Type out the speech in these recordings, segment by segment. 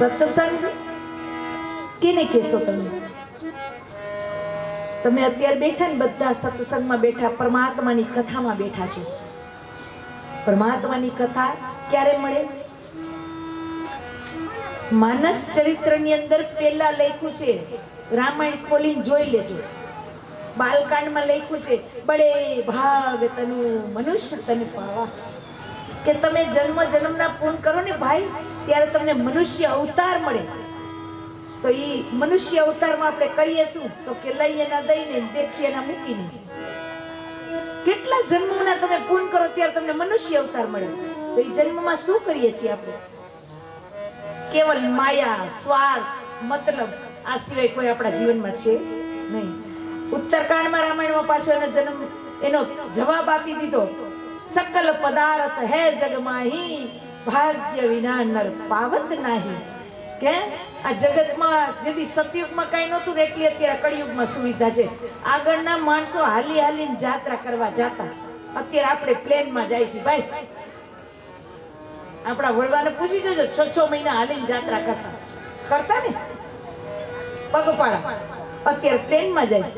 સત્સંગ કેને કહેશો તમે? તમે અત્યારે બેઠા ને બધા સત્સંગમાં બેઠા, પરમાત્માની કથામાં બેઠા છો. પરમાત્માની કથા ક્યારે મળે? માનસ ચરિત્રની અંદર પહેલા લખ્યું છે, રામાયણ ખોલીને જોઈ લેજો. બાલકાંડમાં લખ્યું છે, બડે ભાગ તનુ મનુષ્ય તન પાવા, કે તમે જન્મ જન્મના પૂર્ણ કરો ને ભાઈ, ત્યારે તમને મનુષ્ય અવતાર મળે. તો એ મનુષ્ય અવતારમાં આપણે કરીએ શું? તો કે લઈએ ના દઈને, દેખીએ ના મૂકીને. કેટલા જન્મોના તમે પૂર્ણ કરો ત્યારે તમને મનુષ્ય અવતાર મળે. તો એ જન્મમાં શું કરીએ છીએ આપણે? કેવલ માયા, સ્વાર્થ, મતલબ, આ સિવાય કોઈ આપણા જીવનમાં છે નહીં. ઉત્તરકાંડમાં રામાયણમાં પાછો એનો જન્મ, એનો જવાબ આપી દીધો, સકલ પદાર્થ હે જગમાહી, ભાગ્ય વિના નર પાવત નાહી. કે આ જગતમાં જેથી સતયુગમાં કઈ નહોતું ને એટલી અત્યારે કળિયુગમાં સુવિધા છે. આગળના માણસો હાલી હાલીને જાત્રા કરવા જતા, અત્યારે આપણે પ્લેનમાં જાય છે. ભાઈ આપણા વડવાને પૂછી જોજો, 6 મહિના હાલીને જાત્રા કરતા ને પગપાળા, અત્યારે પ્લેનમાં જાય.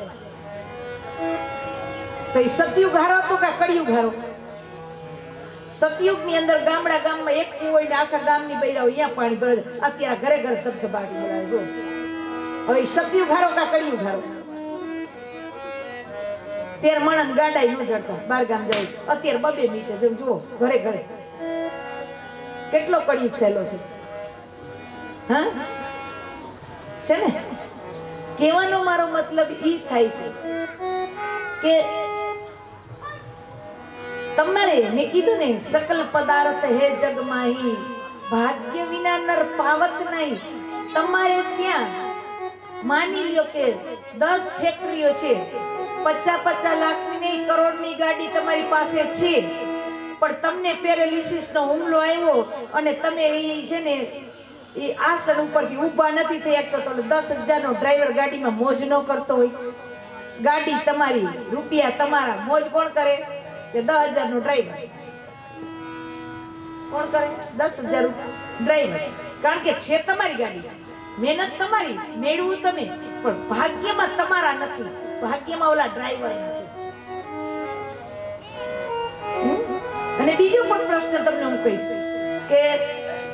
તો એ સતયુગ હારો હતો કે કળિયુગ હારો? સતયુગ ની અંદર ગામડા ગામમાં એક કુવો હોય ને આખા ગામની બૈરાઓ અહીંયા પાણી ભરે. અત્યારે ઘરે ઘરે ધબધબાટી બોલાવે. જો હવે સતયુગ હારો કે કળિયુગ હારો? 13 માણસ ગાડાઈ ન જડતા, 12 ગામ જાય. અત્યારે 2 મિનિટે જેમ જુઓ ઘરે ઘરે. કેટલો કળિયુગ સહેલો છે, હા છે ને? કહેવાનો મારો મતલબ ઈ થાય છે કે તમારે, મેં કીધું ને, સકલ પદાર્થ હે જગમાહી, ભાગ્ય વિના નર પાવત નહીં. તમારે ત્યાં માની લ્યો કે 10 ફેક્ટરીઓ છે, 50 લાખની નહીં, કરોડની ગાડી તમારી પાસે છે, પણ તમને પેરાલિસિસ નો હુમલો આવ્યો અને તમે એ છે ને એ આસન ઉપરથી ઊભા નથી થઈ શકતો, તો 10,000 નો ડ્રાઈવર ગાડીમાં મોજ ન કરતો હોય. ગાડી તમારી, રૂપિયા તમારા, મોજ કોણ કરે? કે 10,000 નો ડ્રાઈવર કોણ કરે? 10,000 ડ્રાઈવર. કારણ કે છે તમારી ગાડી, મહેનત તમારી, મેળવું તમે, પણ ભાગ્યમાં તમારા નથી. ભાગ્યમાં ઓલા ડ્રાઈવર છે. અને બીજો પણ પ્રશ્ન તમને હું કહીશ કે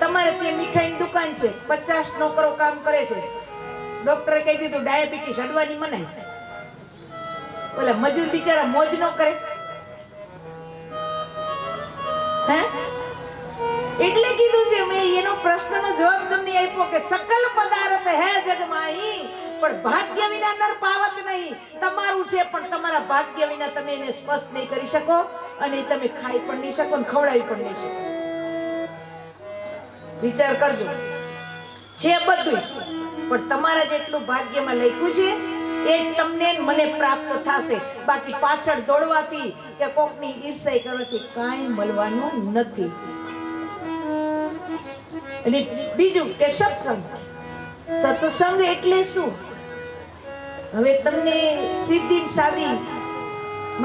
તમારે ત્યાં મીઠાઈની દુકાન છે, 50 નોકરો કામ કરે છે, ડોક્ટરે કહી દીધું ડાયાબિટીસ હડવાની મનાય, ઓલા મજૂર બિચારા મોજ ન કરે? હે? એટલે કીધું છે મેં, એનો પ્રશ્નનો જવાબ તમને આપ્યો કે સકલ પદાર્થ હે જગમાહી, પણ ભાગ્ય વિના નર પાવત નહીં. તમારું છે પણ તમારા ભાગ્ય વિના તમે એને સ્પષ્ટ નહીં કરી શકો, અને તમે ખાઈ પણ નહીં શકો અને ખવડાવી પણ નહીં શકો. વિચાર કરજો, છે બધું, પણ તમારા જેટલું ભાગ્યમાં લખ્યું છે એ જ તમને મને પ્રાપ્ત થશે. બાકી પાછળ દોડવાથી કે કોકની ઈર્ષા કરવાથી કાંઈ મળવાનું નથી. અને બીજું કે સત્સંગ. સત્સંગ એટલે શું? હવે તમને સીધી સાદી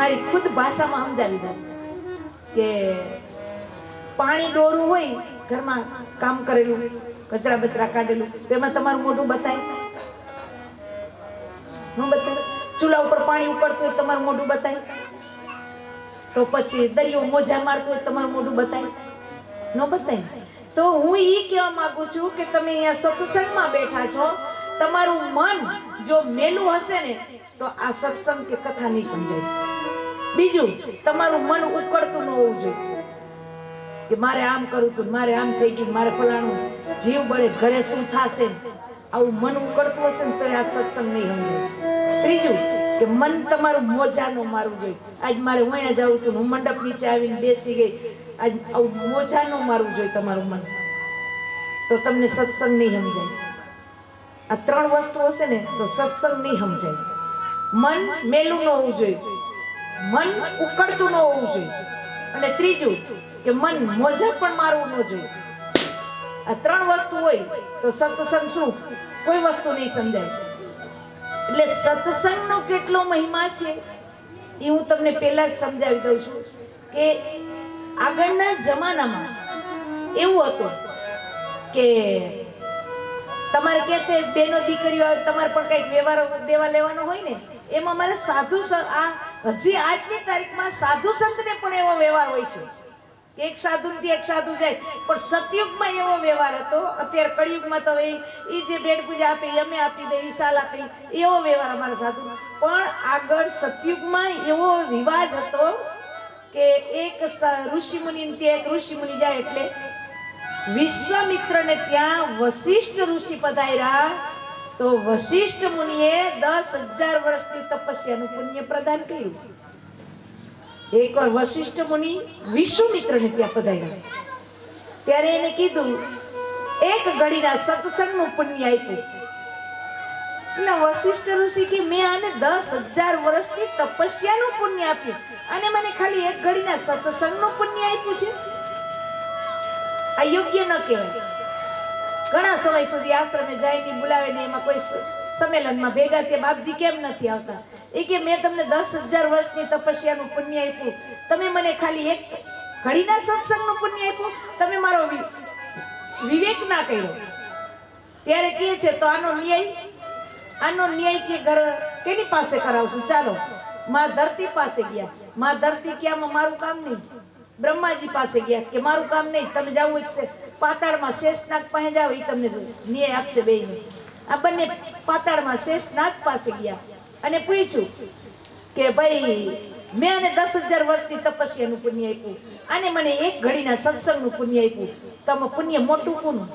મારી ખુદ ભાષામાં સમજાવી દઉં કે પાણી ડોરું હોય, ઘરમાં કામ કરેલું, કચરા બચરા કાઢેલું, તેમાં તમારું મોઢું બતાય? ન બતાય. ચૂલા ઉપર પાણી ઉકળતું હોય તમારું મોઢું બતાય? તો પછી દરિયો મોજા મારતો હોય તમારું મોઢું બતાય? ન બતાય. તો હું ઈ કહેવા માંગુ છું કે તમે અહીંયા સત્સંગમાં બેઠા છો, તમારું મન જો મેલું હશે ને તો આ સત્સંગ કે કથા નહીં સમજાય. બીજું, તમારું મન ઉકળતું ન હોવું જોઈએ કે મારે આમ કરું તું, મારે આમ થઈ ગયું, મારે ફલાણું, જીવ બળે, ઘરે શું થશે, આવું મન ઉકળતું હશે ને તો આ સત્સંગ નહીં સમજાય. ત્રીજું કે મન તમારું મોજા નો મારવું જોઈએ. આજ મારે અહીંયા જવું હતું, હું મંડપ નીચે આવીને બેસી ગઈ, આજ આવું મોજા નો મારવું જોઈએ તમારું મન, તો તમને સત્સંગ નહીં સમજાય. આ 3 વસ્તુ હશે ને તો સત્સંગ નહીં સમજાય. મન મેલું ન હોવું જોઈએ, મન ઉકળતું ન હોવું જોઈએ, અને ત્રીજું કે મન મોજા પણ મારવું ન જોઈએ. આ 3 વસ્તુ હોય તો સત્સંગ શું? કોઈ વસ્તુ નહીં સમજાય. એટલે સત્સંગનો કેટલો મહિમા છે એ હું તમને પહેલા જ સમજાવી દઉં છું કે આગળના જમાનામાં એવું હતું કે તમારે કે તે બેનો દીકરીઓ તમારે પણ કંઈક વ્યવહાર દેવા લેવાનો હોય ને, એમાં મારે સાધુ હજી આજની તારીખમાં સાધુ સંતને પણ એવો વ્યવહાર હોય છે. એક સાધુથી એક સાધુ જાય, પણ સતયુગમાં એવો વ્યવહાર હતો. અત્યારે કળિયુગમાં તો એ જે ભેટ પૂજા આપે અમે આપી દે, ઈશાલ આપી, એવો વ્યવહાર અમારા સાધુ. પણ આગળ સતયુગમાં એવો રિવાજ હતો કે એક ઋષિ મુનિ ત્યાં એક ઋષિ મુનિ જાય એટલે વિશ્વામિત્રને ત્યાં વશિષ્ઠ ઋષિ પધાર્યા, તો વશિષ્ઠ મુનિએ 10,000 વર્ષની તપસ્યાનું પુણ્ય પ્રદાન કર્યું. એકવાર વશિષ્ઠ મુનિ વિશ્વામિત્રને ત્યાં પધાર્યા, ત્યારે એને કીધું એક ઘડીના સત્સંગનું પુણ્ય આપ્યું. એટલે વશિષ્ઠ ઋષિ કે મેં આને 10,000 વર્ષની તપસ્યાનું પુણ્ય આપ્યું અને મને ખાલી એક ઘડીના સત્સંગનું પુણ્ય આપ્યું છે. આ યોગ્ય ન કહેવાય. ઘણા સમય સુધી આશ્રમે જઈને બોલાવે ને એમાં કોઈ સંમેલનમાં ભેગા થયા, બાપજી કેમ નથી આવતા? એ કે મેં તમને 10,000 વર્ષની તપસ્યાનું પુણ્ય આપ્યું, તમે મને ખાલી એક ઘડીના સત્સંગનું પુણ્ય આપ્યું, તમે મારો વિવેક ના કર્યો. ત્યારે કહે છે તો આનો ન્યાય કે ઘર કેની પાસે કરાવશું? ચાલો માં ધરતી પાસે ગયા. માં ધરતી ક્યાંમાં મારું કામ નહીં. બ્રહ્માજી પાસે ગયા કે મારું કામ નહીં, તમે જવું જ છે પાતાળમાં શેષનાગ પાસે જાઓ, એ તમને ન્યાય આપશે બેયને. આ બંને પાતાળમાં શેષનાગ પાસે ગયા અને પૂછ્યું કે ભાઈ મેં આને 10,000 વર્ષની તપસ્યાનું પુણ્ય આપ્યું, આને મને એક ઘડીના સત્સંગનું પુણ્ય આપ્યું, તમે પુણ્ય મોટું કોનું?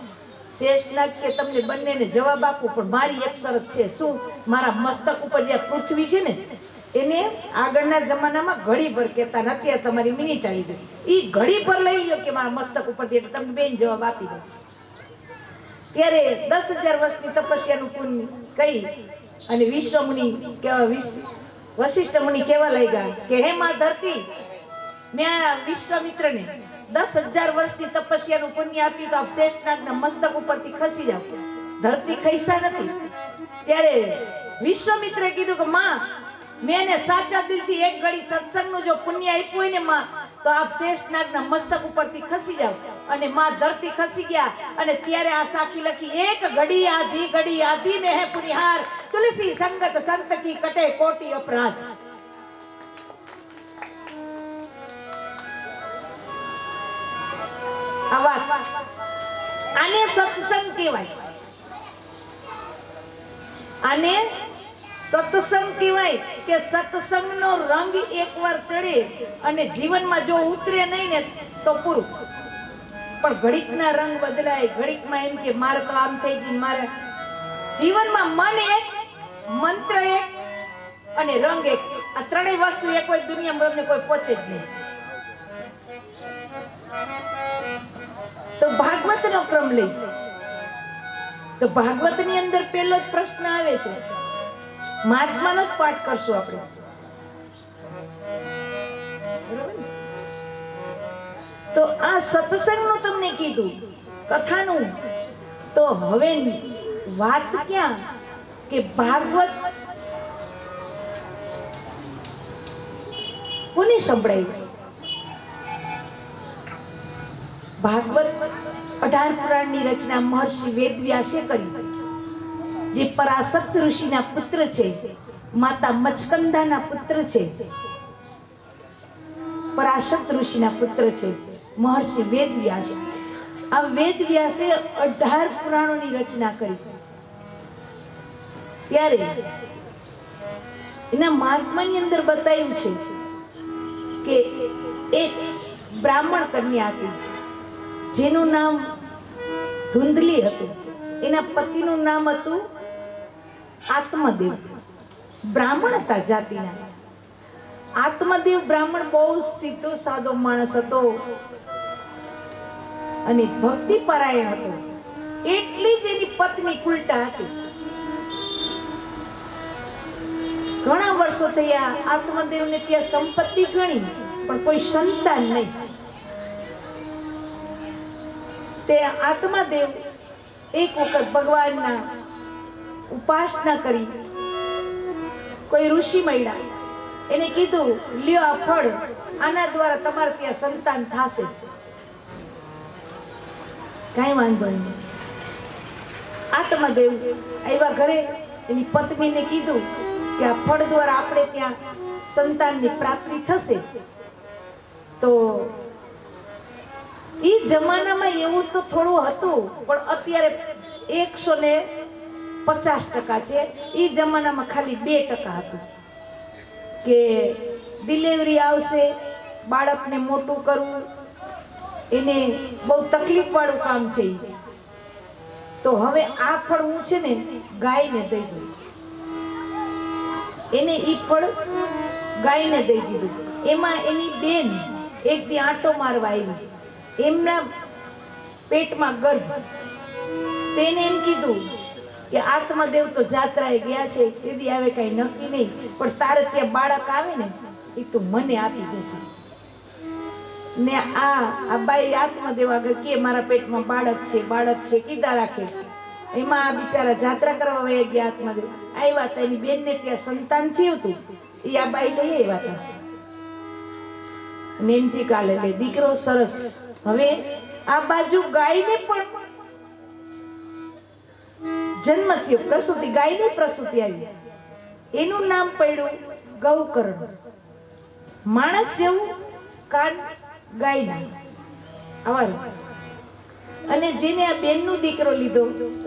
શેષનાગ કે તમને બંનેને જવાબ આપું, પણ મારી એક શરત છે. શું? મારા મસ્તક ઉપર જે પૃથ્વી છે ને એને આગળના જમાનામાં ઘડી ભર કહેતા નથી, તમારી મિનિટ આવી ગઈ, એ ઘડી ભર લઈ લો કે મારા મસ્તક ઉપરથી, એટલે તમને બેન જવાબ આપી દો. ત્યારે 10,000 વર્ષની તપસ્યાનું પુણ્ય કહી અને વશિષ્ઠ મુનિ કેવા લાગ્યા કે હે માં ધરતી, મેં આ વિશ્વામિત્રને 10,000 વર્ષની તપસ્યાનું પુણ્ય આપ્યું, તો આપ શેષનાગના મસ્તક ઉપરથી ખસી જાવ. ધરતી ખસ્યા નથી. ત્યારે વિશ્વામિત્રે કીધું કે માં, મેં એને સાચા દિલથી એક ઘડી સત્સંગનું જો પુણ્ય આપ્યું હોય ને માં, તો આપ શેષનાગના મસ્તક ઉપરથી ખસી જાવ. અને માં ધરતી ખસી ગયા અને ત્યારે આ સાખી લખી, એક ઘડી આધી में है पुनिहार, तुलसी संगत संत की कटे कोटि अपराध. આને સત્સંગ કહેવાય. આને સત્સંગ કહેવાય કે સત્સંગનો રંગ એકવાર ચડે અને જીવનમાં જો ઉતરે નહીં ને તો પૂરું. પણ ઘડીકના રંગ બદલાય, ઘડીકમાં એમ કે મારે તો આમ થઈ ગયું, મારે જીવનમાં મન એક, મંત્ર એક અને રંગ એક, આ ત્રણેય વસ્તુ એક કોઈ દુનિયામાં તમને કોઈ પહોંચે જ નહીં. તો ભાગવતનો ક્રમ લઈ તો ભાગવતની અંદર પહેલો જ પ્રશ્ન આવે છે, મહાત્માનો જ પાઠ કરશું આપણે. તો આ સત્સંગનું તમને કીધું, કથાનું. તો હવે વાત ક્યાં કે ભાગવત કોને સંભળાય? ભાગવત 18 પુરાણની રચના મહર્ષિ વેદવ્યાસે કરી, જે પરાશક્ત ઋષિના પુત્ર છે, માતા મચકંદાના પુત્ર છે. પરાશક્ત ઋષિના પુત્ર છે મહર્ષિ વેદવ્યાસ. આ વેદવ્યાસે 18 પુરાણોની રચના કરી. ત્યારે એના મહાત્માની અંદર બતાવ્યું છે કે એક બ્રાહ્મણ કન્યા હતી જેનું નામ ધુંધલી હતું. એના પતિનું નામ હતું આત્મદેવ. બ્રાહ્મણ હતા જાતિના. આત્મદેવ બ્રાહ્મણ બહુ સીધો સાદો માણસ હતો અને ભક્તિ પરાયણ હતો. એટલી જ એની પત્ની કુલટા હતી. ઘણા વર્ષો થયા આત્મદેવને ત્યાં સંપત્તિ ઘણી, પણ કોઈ સંતાન નહીં. તે આત્મદેવ એક વખત ભગવાનના ઉપાસના કરી. કોઈ ઋષિ મળ્યા, એને કીધું લ્યો આ ફળ, આના દ્વારા તમારે ત્યાં સંતાન થશે. કઈ વાંધો નહીં. આત્મદેવ આવ્યા ઘરે, એની પત્નીને કીધું કે આ ફળ દ્વારા આપણે ત્યાં સંતાનની પ્રાપ્તિ થશે. તો ઈ જમાનામાં એવું તો થોડું હતું, પણ અત્યારે 150% છે. ઈ જમાનામાં ખાલી 2% હતું કે ડિલિવરી આવશે, બાળકને મોટું કરવું એને બહુ તકલીફ વાળું કામ છે. તો હવે આ ફળ હું છે ને ગાયને દઈ દઉં. એને ઈ ફળ ગાયને દઈ દીધું. એમાં એની બેન એક દી આંટો મારવા આવી, એમના પેટમાં ગર્ભ. તેને એમ કીધું કે આત્મદેવ તો જાત્રાએ ગયા છે, તેથી આવે કઈ નક્કી નહીં, પણ તારે ત્યાં બાળક આવે ને એ તો મને આપી દેશે. ને આ બાઈ આત્મદેવ આગળ કે મારા પેટમાં બાળક છે કીધા રાખે. એમાં આ બિચારા જાત્રા કરવા વયા ગયા. આત્મદેવ આવ્યા હતા, એની બેનને ત્યાં સંતાન થયું હતું, એ આ બાઈ લઈ આવ્યા હતા. ને એમથી કાલે લે દીકરો સરસ. હવે આ બાજુ ગાયને પણ જન્મ થયો, પ્રસૂતિ, ગાયની પ્રસૂતિ આવી. એનું નામ પડ્યું ગૌકર્ણ. માણસ જેવું કાન ગાયના આવારું. અને જેને આ બેનનો દીકરો લીધો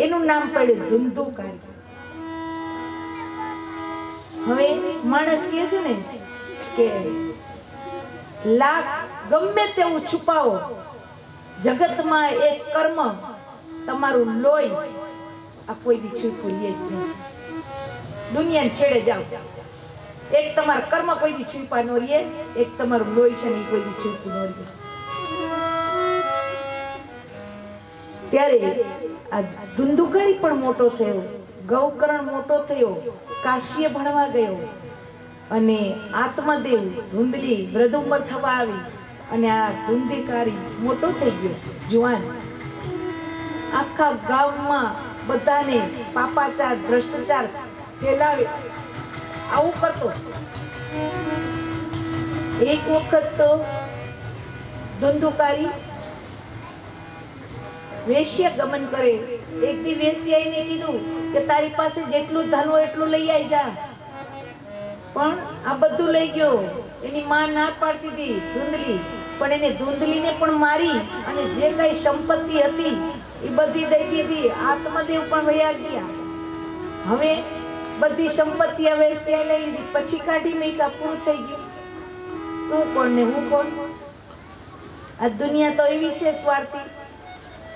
એનું નામ પડ્યું ધુંધુકારી. હવે માણસ કહે છે ને કે લાખ ગમે તેવું છુપાવો, જગતમાં એક કર્મ તમારું લોહી આ કોઈ દી છૂટું લે જ નહીં. દુનિયા છેડે જાઓ, એક તમારા કર્મ કોઈ દી છુપા ન રહે, એક તમારું લોહી છે ને એ કોઈ દી છૂટું ન રહે. ત્યારે આ ધુંધુકારી પણ મોટો થયો, ગૌકર્ણ મોટો થયો, કાશીએ ભણવા ગયો. અને આત્મદેવ ધુંધલી વૃદ્ધ ઉંમર થવા આવી, અને આ ધુંધુકારી મોટો થઈ ગયો, જુવાન. આખા ગામમાં બધાને પાપાચાર, ભ્રષ્ટાચાર ફેલાવે આવું કરતો. એક વખત તો ધુંધુકારી વેશ્યા ગમન કરે. એક દી વેશ્યાઈને કીધું કે તારી પાસે જેટલું ધન હોય એટલું લઈ આવી જા, પણ આ બધું લઈ ગયો. એની માં ના પાડતી હતી ધુંધલી, પણ એને ધુંધલીને પણ મારી અને જે કઈ સંપત્તિ હતી એ બધી દઈ દીધી. આત્મદેવ પણ વયા ગયા. હવે બધી સંપત્તિ હવે લઈ લીધી, પછી કાઢી મેકા, પૂરું થઈ ગયું. તું કોણ ને હું કોણ? આ દુનિયા તો એવી છે સ્વાર્થી.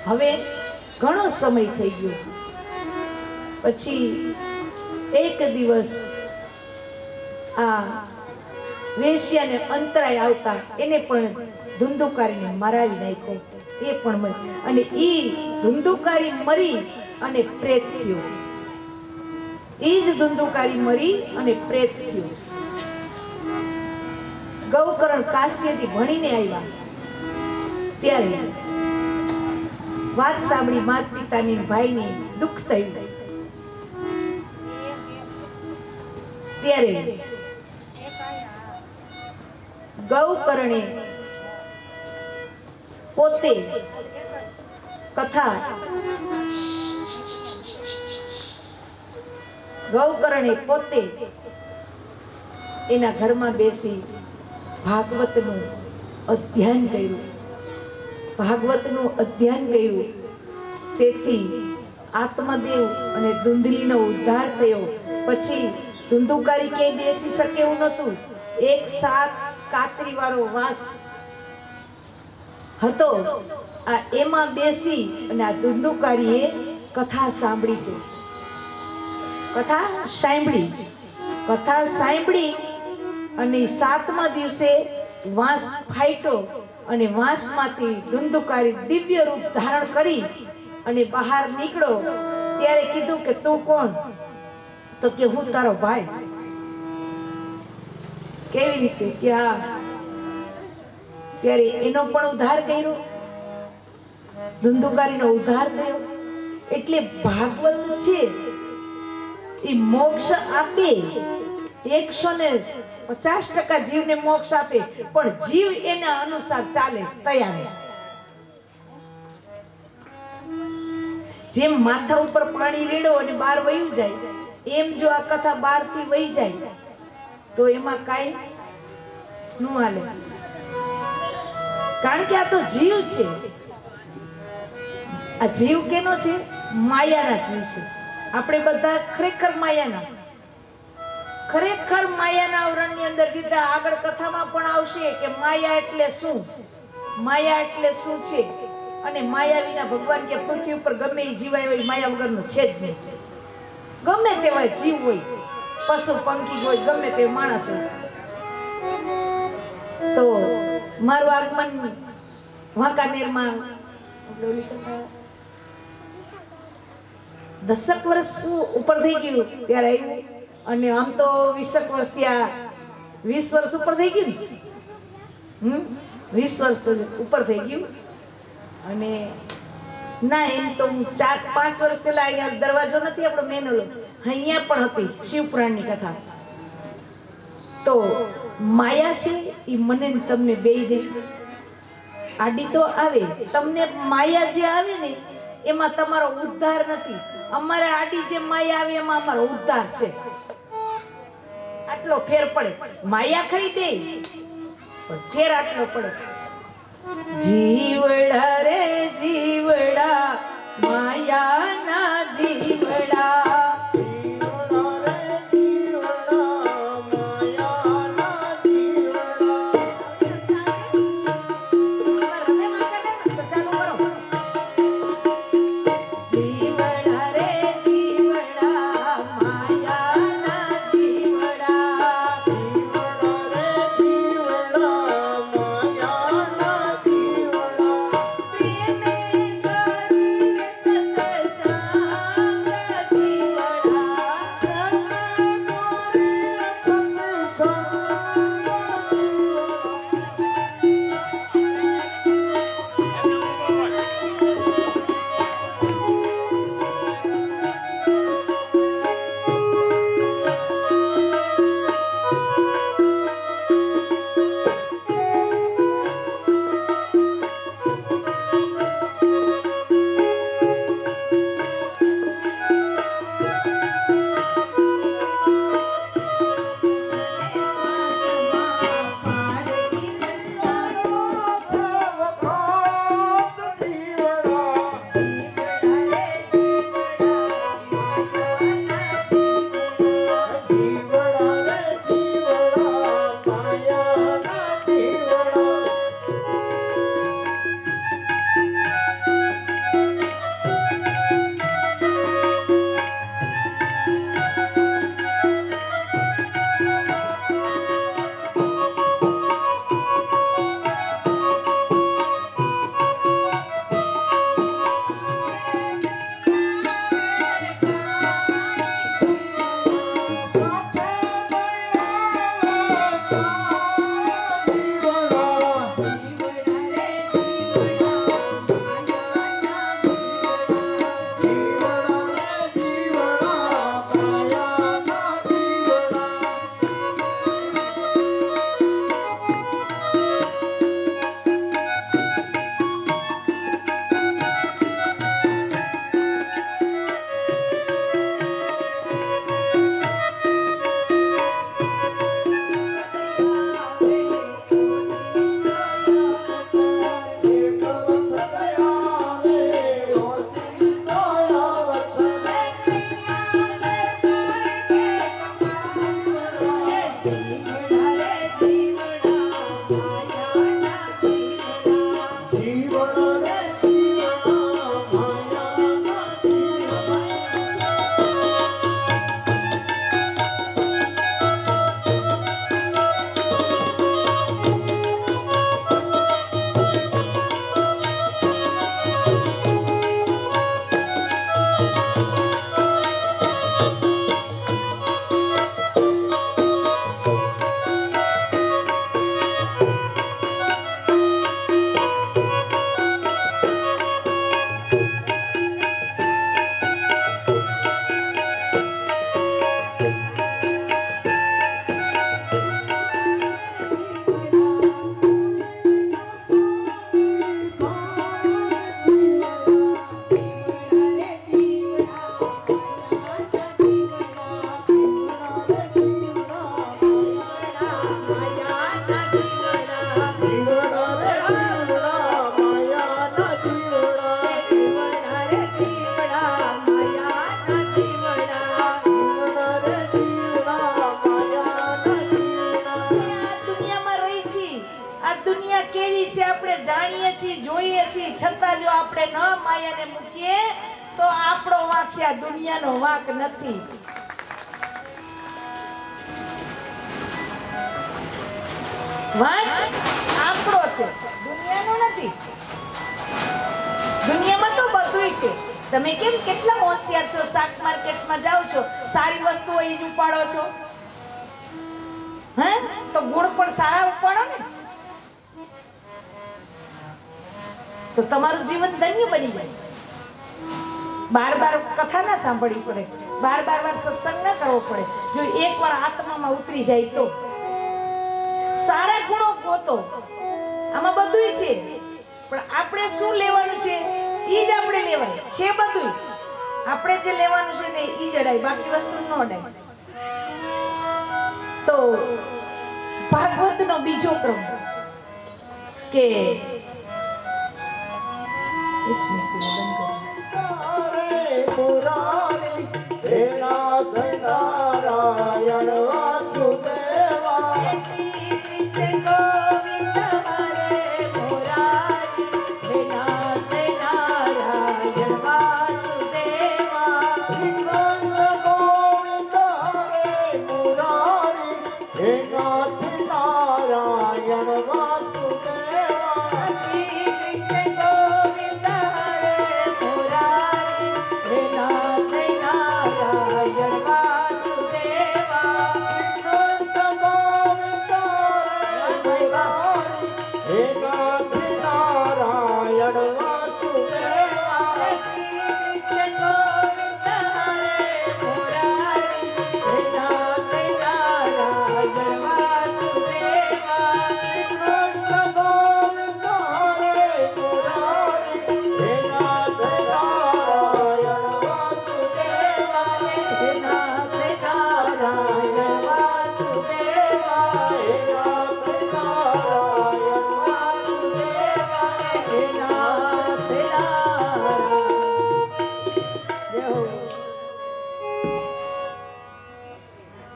હવે ઘણો સમય થઈ ગયો. પછી એક દિવસ આ વેશ્યાને અંતરાય આવતા એને પણ ધુંધુકારીને મરાવી નાખ્યો. એ પણ મરી, અને ઈ ધુંધુકારી મરી અને પ્રેત થયો. ઈ જ ધુંધુકારી મરી અને પ્રેત થયો. ગૌકર્ણ કાશીથી ભણીને આવ્યા. ત્યારે વાત સાંભળી માત પિતાની, ભાઈને દુઃખ થયું. ત્યારે ગૌકર્ણે પોતે કથા, ગૌકર્ણે પોતે એના ઘરમાં બેસી ભાગવતનું અધ્યયન કર્યું. ભાગવતનું અધ્યયન કર્યું. તેથી આત્મદેવ અને ધુંધલીનો ઉદ્ધાર થયો. પછી ધુંધુકારી ક્યાંય બેસી શકે એવું નતું. એક સાત કાતરી વાળો વાસ હતો, આ એમાં બેસી અને આ ધુંધુકારીએ કથા સાંભળી છે. કથા સાંભળી અને 7મા દિવસે વાંસ ફાટ્યો અને વાંસમાંથી ધુંધુકારી દિવ્ય રૂપ ધારણ કરી અને બહાર નીકળો. ત્યારે કીધું કે તું કોણ? તો કે હું તારો ભાઈ. કેવી રીતે? કે હા. ત્યારે એનો પણ ઉદ્ધાર કર્યો, ધુંધુકારીનો ઉદ્ધાર થયો. એટલે ભાગવત છે એ મોક્ષ આપે, 150% જીવને મોક્ષ આપે, પણ જીવ એના અનુસાર ચાલે તૈયાર. જેમ માથા ઉપર પાણી રેડો અને બહાર વયું જાય, એમ જો આ કથા બહારથી વહી જાય તો એમાં કાંઈ ન હાલે. કારણ કે આ તો જીવ છે. આ જીવ કેનો છે? માયાના જીવ છે. આપણે બધા ખરેખર માયાના, ખરેખર માયાના આવરણની અંદર સીધા આગળ કથામાં પણ આવશે કે માયા એટલે શું, માયા એટલે શું છે. અને માયા વિના ભગવાન કે પૃથ્વી ઉપર ગમે એ જીવાય હોય માયા વગરનું છે જ નહીં. ગમે તેવા જીવ હોય, પશુ પંખી હોય, ગમે તે માણસ હોય. તો મારું આગમન વાંકાનેરમાં 10 વર્ષ ઉપર થઈ ગયું ત્યારે આવ્યું. અને આમ તો 20 વર્ષ ત્યાં 20 વર્ષ ઉપર થઈ ગયું ને, 20 વર્ષ તો ઉપર થઈ ગયું. અને ના એમ તો 4-5 વર્ષ પહેલા અહીંયા દરવાજો નથી આપણો મેનોલો, અહીંયા પણ હતી શિવપુરાણની કથા. તો માયા છે એ મને તમને બેય દે. આડી તો આવે, તમને માયા જે આવે ને એમાં તમારો ઉદ્ધાર નથી. અમારે આડી જે માયા આવે એમાં અમારો ઉદ્ધાર છે. આટલો ફેર પડે. માયા ખરી દે પણ ફેર આટલો પડે. જીવડા રે જીવડા, માયાના જીવડા, દુનિયા કેવી છે આપણે જાણીએ છીએ, જોઈએ છીએ, છતાં જો આપણે ન માયાને મૂકીએ તો આપણો વાંક છે, આ દુનિયાનો વાંક નથી. વાંક આપણો છે, દુનિયાનો નથી. દુનિયામાં તો બધુંય છે. તમે કેમ કેટલા હોશિયાર છો, શાક માર્કેટમાં જાઓ છો, સારી વસ્તુ હોય એ ઉપાડો છો, હે? તો ગુણ પણ સારા ઉપાડો ને, તો તમારું જીવન ધન્ય બની જાય. બાર બાર કથા ના સાંભળવી પડે, બાર વાર સત્સંગ ના કરવો પડે. જો એકવાર આત્મામાં ઉતરી જાય તો સારા ગુણો ગોતો. આમાં બધુંય છે, પણ આપણે શું લેવાનું છે ઈ જ આપણે લેવાય છે. બધું આપણે જે લેવાનું છે ને ઈ જ અડાય, બાકી વસ્તુ ન અડાય. તો ભાગવતનો બીજો ક્રમ કે નારાયણ વાસુદેવા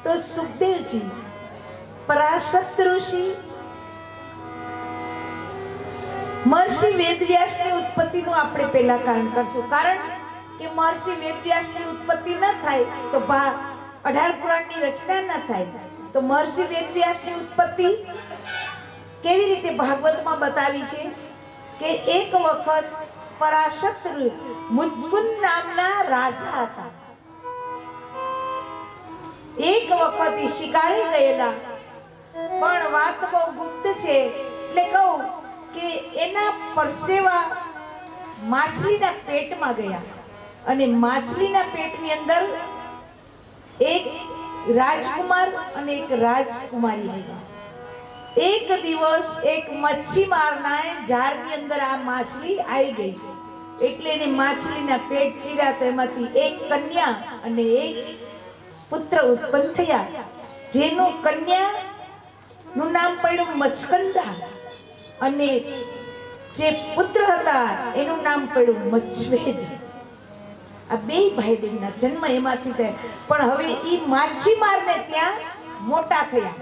તો સુખદેવજી પરાશર ઋષિ મહર્ષિ વેદવ્યાસની ઉત્પત્તિનું આપણે પહેલા કારણ કરશું. કારણ કે મહર્ષિ વેદવ્યાસની ઉત્પત્તિ ન થાય તો 18 પુરાણની રચના ન થાય. તો મહર્ષિ વેદવ્યાસની ઉત્પત્તિ કેવી રીતે ભાગવતમાં બતાવી છે કે એક વખત પરાશર મુજકુંદ નામના રાજા હતા. એક વખત એ શિકારે ગયેલા, પણ વાત બહુ ગુપ્ત છે એટલે કહું કે એના પરસેવા માછલીના પેટમાં ગયા અને માછલીના પેટની અંદર એક રાજકુમાર અને એક રાજકુમારી હતા. એક દિવસ એક મચ્છીમારના જાળની અંદર આ માછલી આવી ગઈ એટલે એને માછલીના પેટ ચીર્યા, તેમાંથી એક કન્યા અને એક પુત્ર ઉત્પન્ન થયા, જેનું કન્યા નું નામ પડ્યું મચકંદા અને જે પુત્ર હતા એનું નામ પડ્યું મચ્છવેદ. આ બે ભાઈ બહેનના જન્મ એમાંથી થયા. પણ હવે ઈ માછીમારને ત્યાં મોટા થયા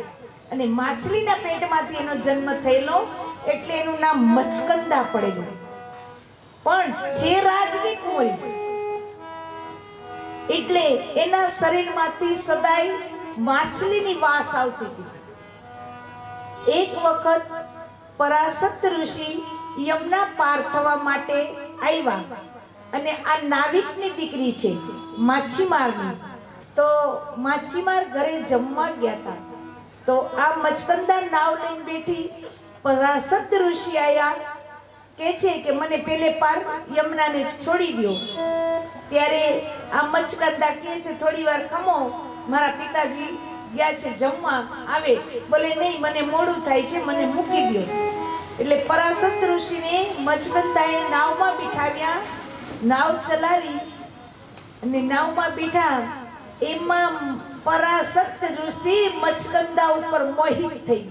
અને માછલીના પેટમાંથી એનો જન્મ થયેલો એટલે એનું નામ મચકંદા પડેલું. પણ જે રાજની કુંવરી એટલે એના શરીરમાંથી સદાય માછલીની વાસ આવતી હતી. એક વખત પરાશર ઋષિ યમુના પાર થવા માટે આવ્યા અને આ નાવિકની દીકરી છે માછીમારની. તો માછીમાર ઘરે જમવા ગયા હતા. તો આ મચકંદા નાવ લઈને બેઠી, પરાશર ઋષિ આયા કે છે કે મને પેલે પાર યમુનાને છોડી દો. ત્યારે આ મચકંદા કહે છે થોડી વાર ખમો, મારા પિતાજી ગયા છે જમવા, આવે. બોલે નહીં, મને મોડું થાય છે, મને મૂકી દો. એટલે પરાશર ઋષિને મચકંદાએ નાવમાં બિઠાવ્યા, નાવ ચલાવી અને નાવમાં બેઠા. એમાં પરાશર ઋષિ મચકંદા ઉપર મોહિત થઈ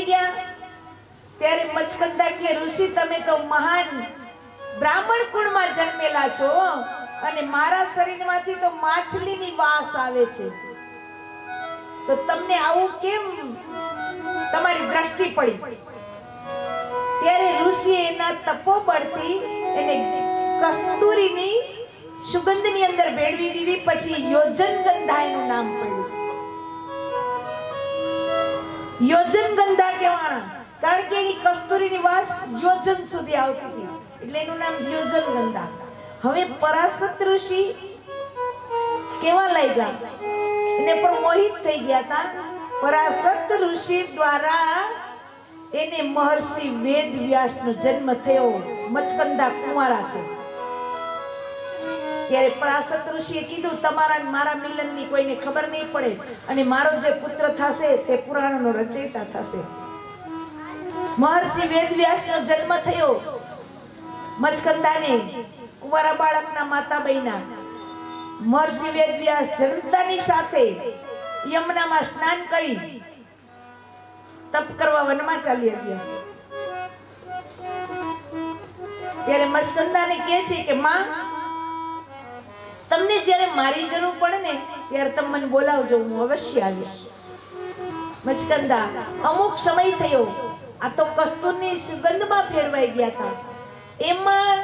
ગયા. ત્યારે મચકંદા કે ઋષિ તમે તો મહાન બ્રાહ્મણ કુળમાં જન્મેલા છો અને મારા શરીરમાંથી તો માછલીની વાસ આવે છે, તો તમને આવું કેમ તમારી દ્રષ્ટિ પડી ત્યારે ઋષિએ એના તપોબળથી એને કસ્તુરીની સુગંધની અંદર ભેળવી દીધી. પછી યોજનગંધા એનું નામ પડ્યું. યોજનગંધા કહેવાના કારણ કે એની કસ્તુરીની વાસ યોજન સુધી આવતી હતી એટલે એનું નામ યોજનગંધા. હવે પરાશર ઋષિ કેવા લાગ્યા એને પર મોહિત થઈ ગયા હતા. પરાશર ઋષિ દ્વારા એને મહર્ષિ વેદ વ્યાસનો જન્મ થયો. મચકંદા કુંવારા છે ત્યારે પરાશર ઋષિએ કીધું તમારા મારા મિલનની કોઈને ખબર નહીં પડે અને મારો જે પુત્ર થશે તે પુરાણનો રચયિતા થશે. મહર્ષિ વેદ વ્યાસનો જન્મ થયો. મચકંદાને કુંવારા બાળકના માતા બહેના. મહર્ષિ વેદ વ્યાસ જનતાની સાથે યમુનામાં સ્નાન કરી તપ કરવા વનમાં ચાલી ગયા. ત્યારે મચકંદાને કહે છે કે માં તમને જ્યારે મારી જરૂર પડે ને ત્યારે તમે મને બોલાવજો, હું અવશ્ય આવીશ. મચકંદા અમુક સમય થયો. આ તો કસ્તુરની સુગંધમાં ફેરવાઈ ગયા હતા. એમાં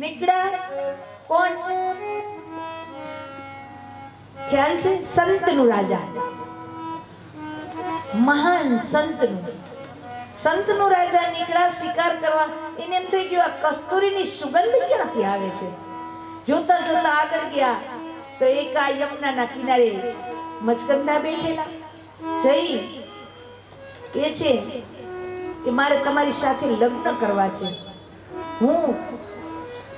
નીકળ્યા કોણ? ખ્યાલ છે? સંતનું રાજા, મહાન સંતનું રાજા નીકળ્યા શિકાર કરવા. એને એમ થઈ ગયું આ કસ્તુરીની સુગંધ ક્યાંથી આવે છે. જોતા જોતા આગળ ગયા તો એક આ યમુનાના કિનારે મચકંદા બેઠેલા. જઈ કે છે કે મારે તમારી સાથે લગ્ન કરવા છે. હું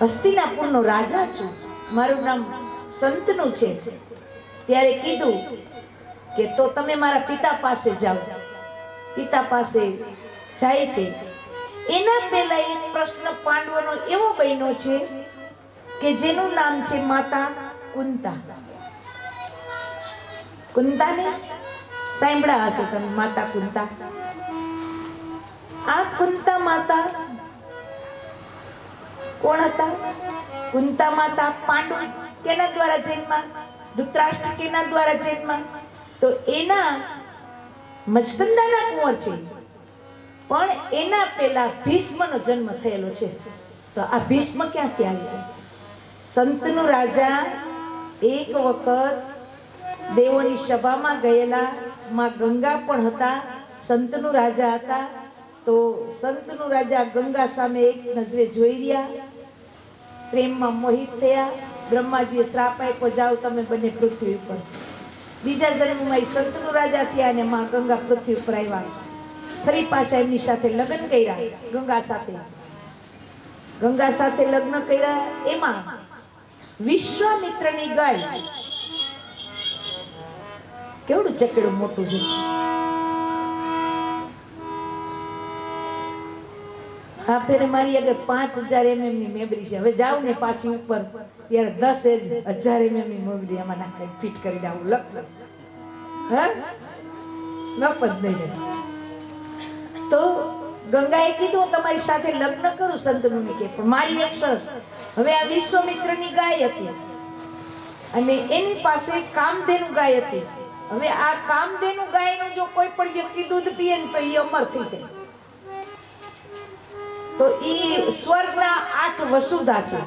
હસ્તિનાપુરનો રાજા છું, મારું નામ સંતનું છે. ત્યારે કીધું કે તો તમે મારા પિતા પાસે જાઓ. પિતા પાસે જાય છે. એના પહેલા એક પ્રશ્ન પાંડવોનો એવો બન્યો છે કે જેનું નામ છે માતા કુંતા. કુંતાને સાંભળ્યા હશે તમે, માતા કુંતા. આ કુંતા માતા કોણ હતા? કુંતા માતા પાંડુ કેના દ્વારા જન્મા? ધૃતરાષ્ટ્ર કેના દ્વારા જન્મા? તો એના મચકંદાના કુંવર છે, પણ એના પહેલા ભીષ્મનો જન્મ થયેલો છે. તો આ ભીષ્મ ક્યાંથી આવ્યા? સંતનું રાજા એક વખત દેવોની સભામાં ગયેલા. માં ગંગા પણ હતા, સંતનું રાજા હતા. તો સંતનું રાજા ગંગા સામે એક નજરે જોઈ રહ્યા, પ્રેમમાં મોહિત થયા. બ્રહ્માજીએ શ્રાપ આપ્યો, જાઓ તમે બંને પૃથ્વી ઉપર. બીજા જન્મમાં સંતનું રાજા થયા અને માં ગંગા પૃથ્વી ઉપર આવ્યા. ફરી પાછા એમની સાથે લગ્ન કર્યા. ગંગા સાથે લગ્ન કર્યા. એમાં વિશ્વામિત્રની ગાય, કેવડું ચકેડું મોટું છે. આ ફેરે મારી આગળ 5000 mm ની મેમરી છે. હવે જાઉં ને પાછી ઉપર ત્યારે 10,000 mm ની મેમરી આમાં નાખી ફિટ કરી દઉં. લખ નપદ નહીં. તો ગંગાએ કીધું તમારી સાથે લગ્ન કરું સંતનું કે, પણ મારી એક શરત. હવે આ વિશ્વામિત્રની ગાય હતી અને એની પાસે કામધેનુ ગાય હતી. હવે આ કામધેનુ ગાયનું જો કોઈ પણ વ્યક્તિ દૂધ પીએ ને તો એ અમર થઈ જાય. તો એ સ્વર્ગના 8 વસુધા છે.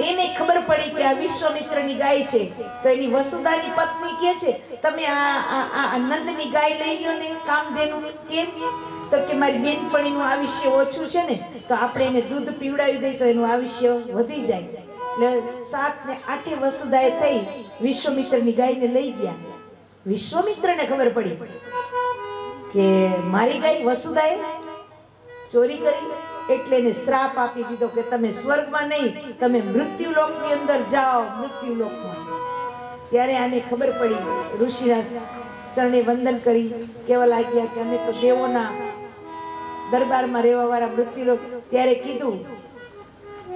એને ખબર પડી કે આ વિશ્વામિત્રની ગાય છે. તો એની વસુધાની પત્ની કહે છે તમે આ નંદની ગાય લઈ ગયો ને કામધેનુ. કેમ? તો કે મારી બેનપણીનું આયુષ્ય ઓછું છે ને, તો આપણે એને દૂધ પીવડાવી દઈએ તો એનું આયુષ્ય વધી જાય. એટલે 7 ને 8 વસુધાએ થઈ વિશ્વામિત્રની ગાયને લઈ ગયા. વિશ્વામિત્રને ખબર પડી કે મારી ગાય વસુધાએ ચોરી કરી, એટલે એને શ્રાપ આપી દીધો કે તમે સ્વર્ગમાં નહીં, તમે મૃત્યુલોકની અંદર જાઓ. મૃત્યુલોકમાં. ત્યારે આને ખબર પડી. ઋષિના ચરણે વંદન કરી કેવા લાગ્યા કે અમે તો દેવોના દરબારમાં રહેવા વાળા મૃત્યુલોક. ત્યારે કીધું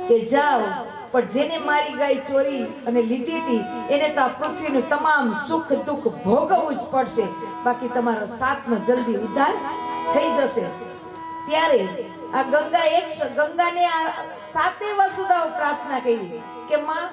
કે જાઓ, પણ જેને મારી ગાય ચોરી અને લીધી હતી એને તો આ પૃથ્વીનું તમામ સુખ દુઃખ ભોગવવું જ પડશે, બાકી તમારો સાતનો જલ્દી ઉદ્ધાર થઈ જશે. ત્યારે આ ગંગાને આ 7 વસુધાઓ પ્રાર્થના કરી કે માં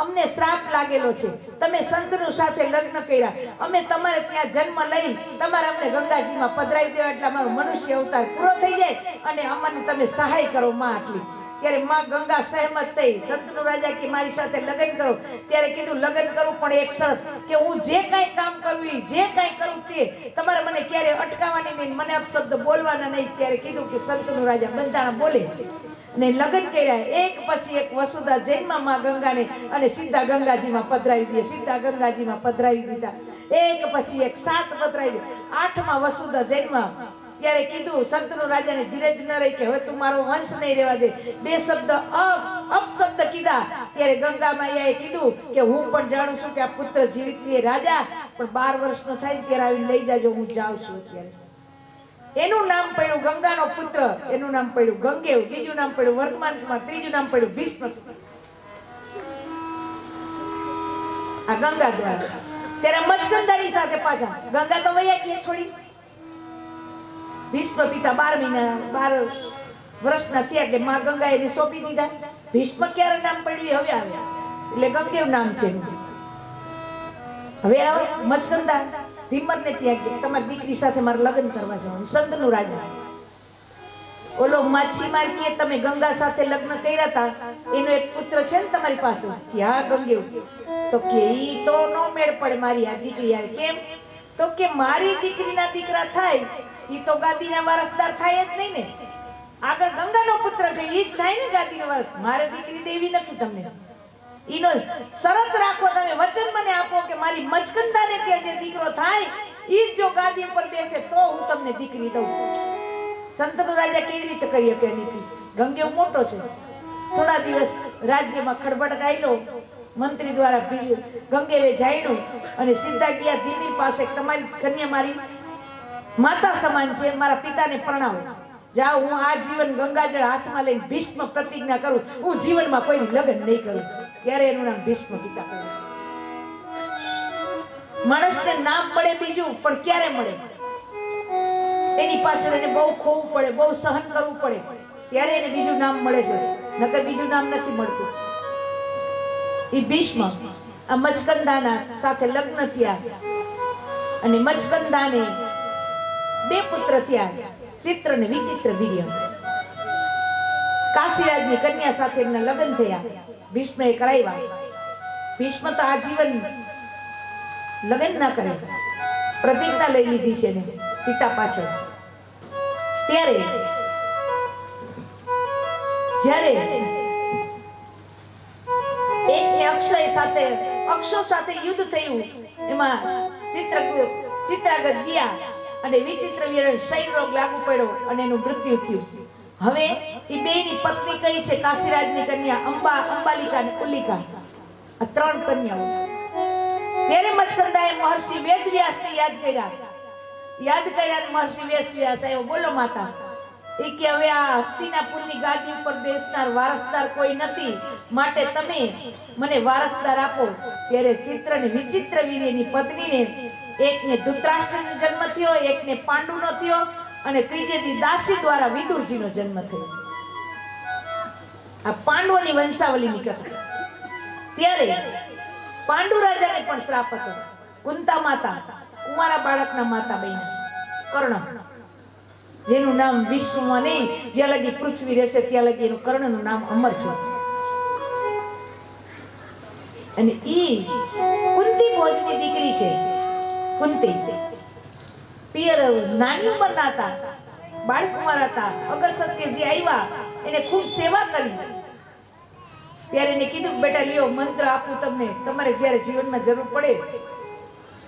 અમને શ્રાપ લાગેલો છે, તમે સંતનું સાથે લગ્ન કર્યા, અમે તમારે ત્યાં જન્મ લઈ તમારે અમને ગંગાજીમાં પધરાવી દેવા એટલે અમારો મનુષ્ય અવતાર પૂરો થઈ જાય અને અમને તમે સહાય કરો માં આટલી. ત્યારે માં ગંગા સહેમત થઈ. સંતનુ રાજા કે મારી સાથે લગ્ન કરો. ત્યારે કીધું લગ્ન કરું પણ એક શરત કે હું જે કાંઈ કામ કરું જે કાંઈ કરું તે તમારે મને ક્યારે અટકાવવાની નહીં, મને અપશબ્દ બોલવાના નહીં. ત્યારે કીધું કે સંતનુ રાજા બંધાણા બોલે ને લગ્ન કર્યા. એક પછી એક વસુધા જૈનમાં માં ગંગાને અને સીધા ગંગાજીમાં પધરાવી દે. સીધા ગંગાજીમાં પધરાવી દીધા. એક પછી એક 7 પધરાવી દે. 8માં વસુધા જૈનમાં. ત્યારે કીધું સંતનુ રાજાને ધીરજ ન રહી કે હવે તું મારો વંશ નહીં રહેવા દે. 2 શબ્દ અપશબ્દ કીધા. ત્યારે ગંગા માયાએ કીધું કે હું પણ જાણું છું કે આ પુત્ર જીવિત છે રાજા, પણ 12 વર્ષનો થાય ત્યારે આવીને લઈ જાજો, હું જાઉં છું. અત્યારે એનું નામ પડ્યું ગંગાનો પુત્ર, એનું નામ પડ્યું ગંગેવ, બીજું નામ પડ્યું વર્તમાન કુમાર, ત્રીજું નામ પડ્યું ભીષ્મ. આ ગંગા દ્વારા. ત્યારે મચકંદાની સાથે પાછા ગંગા તો વયા ગયા છોડી. ભીષ્મ પિતા 12 મહિના 12 વર્ષના થયા એટલે માં ગંગા એને સોંપી દીધા. ભીષ્મ ક્યારે નામ પડ્યું હવે આવે એટલે ગંગેવ નામ છે. હવે આવે મચકંદા ધીમરને ત્યાં ગયા તમારી દીકરી સાથે મારે લગ્ન કરવા છે. સંતનુ રાજા ઓલો માછીમાર કે તમે ગંગા સાથે લગ્ન કર્યા હતા, એનો એક પુત્ર છે ને તમારી પાસે? હા ગંગેવ. તો કે ઈ તો નો મેળ પડે મારી આ દીકરી આવે. કેમ? તો કે મારી દીકરીના દીકરા થાય ઈ તો ગાદીના વારસદાર થાય જ નહીં ને. આગળ ગંગાનો પુત્ર છે ઈ જ થાય ને ગાદીનો વારસ. મારે દીકરી દેવી નથી તમને. ઈનો શરત રાખો, તમે વચન મને આપો કે મારી મચકંદાને ત્યાં જે દીકરો થાય ઈ જ જો ગાદી ઉપર બેસે તો હું તમને દીકરી દઉં. સંતનુ રાજા કેવી રીતે કરી શકે નીતિ? ગંગેવ મોટો છે. થોડા દિવસ રાજ્યમાં ખડબડ ગાયલો. મંત્રી દ્વારા ગંગેવે જાણ્યું અને સીધા ગયા ધીમીર પાસે. તમારી કન્યા મારી માતા સમાન છે, મારા પિતાને પ્રણાવો. જાઓ, હું આ જીવન ગંગાજળ હાથમાં લઈને ભીષ્મ પ્રતિજ્ઞા કરું, હું જીવનમાં કોઈ લગ્ન નહીં કરું. ત્યારે એનું નામ ભીષ્મ પિતા પડ્યું. માણસને નામ મળે બીજું, પણ ક્યારે મળે? એની પાછળ એને બહુ ખોવું પડે, બહુ સહન કરવું પડે, ત્યારે એને બીજું નામ મળે છે. નકર બીજું નામ નથી મળતું. એ ભીષ્મ આ મચકંદાના સાથે લગ્ન થયા અને મચકંદાને 2 પુત્ર થયા, ચિત્ર ને વિચિત્ર વીર્ય. કાશીરાજની કન્યા સાથે એમના લગ્ન થયા. ભીષ્મએ કરાવ્યા. ભીષ્મ તો આજીવન લગ્ન ના કરે, પ્રતિજ્ઞા લઈ લીધી છે ને પિતા પાછળ. ત્યારે જ્યારે અક્ષો સાથે યુદ્ધ થયું, એમાં ચિત્રાગત ગયા અને વિચિત્ર વીરને ક્ષય રોગ લાગુ પડ્યો અને એનું મૃત્યુ થયું. હવે એ બેની પત્ની કઈ છે? કાશીરાજની કન્યા અંબાલિકા અને ઉલ્લિકા, આ 3 કન્યાઓ. ત્યારે મચકંદાએ મહર્ષિ વેદવ્યાસને યાદ કર્યા. મહર્ષિ વેદવ્યાસ આવ્યો, બોલો માતા. એ કે હવે આ હસ્તિનાપુરની ગાદી ઉપર બેસનાર વારસદાર કોઈ નથી, માટે તમે મને વારસદાર આપો. ત્યારે ચિત્ર ને વિચિત્ર વીર્યની પત્નીને એકને ધૃતરાષ્ટ્રનો જન્મ થયો, એકને પાંડુનો થયો અને ત્રીજેથી દાસી દ્વારા વિદુરજીનો જન્મ થયો. આ પાંડવોની વંશાવલીની કથા. ત્યારે પાંડુ રાજાને પણ શ્રાપ હતો. કુંતા માતા કુંવારા બાળકના માતા બન્યા કર્ણ, જેનું નામ વિશ્વમાં નહીં, જ્યાં લગી પૃથ્વી રહેશે ત્યાં લગી એનું કર્ણનું નામ અમર છે. અને ઈ કુંતી ભોજની દીકરી છે. કુંતી પિયર નાની ઉંમરના હતા, બાળકુમાર હતા. અગસ્ત્યજી આવ્યા, એને ખૂબ સેવા કરી. ત્યારે એને કીધું બેટા લ્યો મંત્ર આપું તમને, તમારે જ્યારે જીવનમાં જરૂર પડે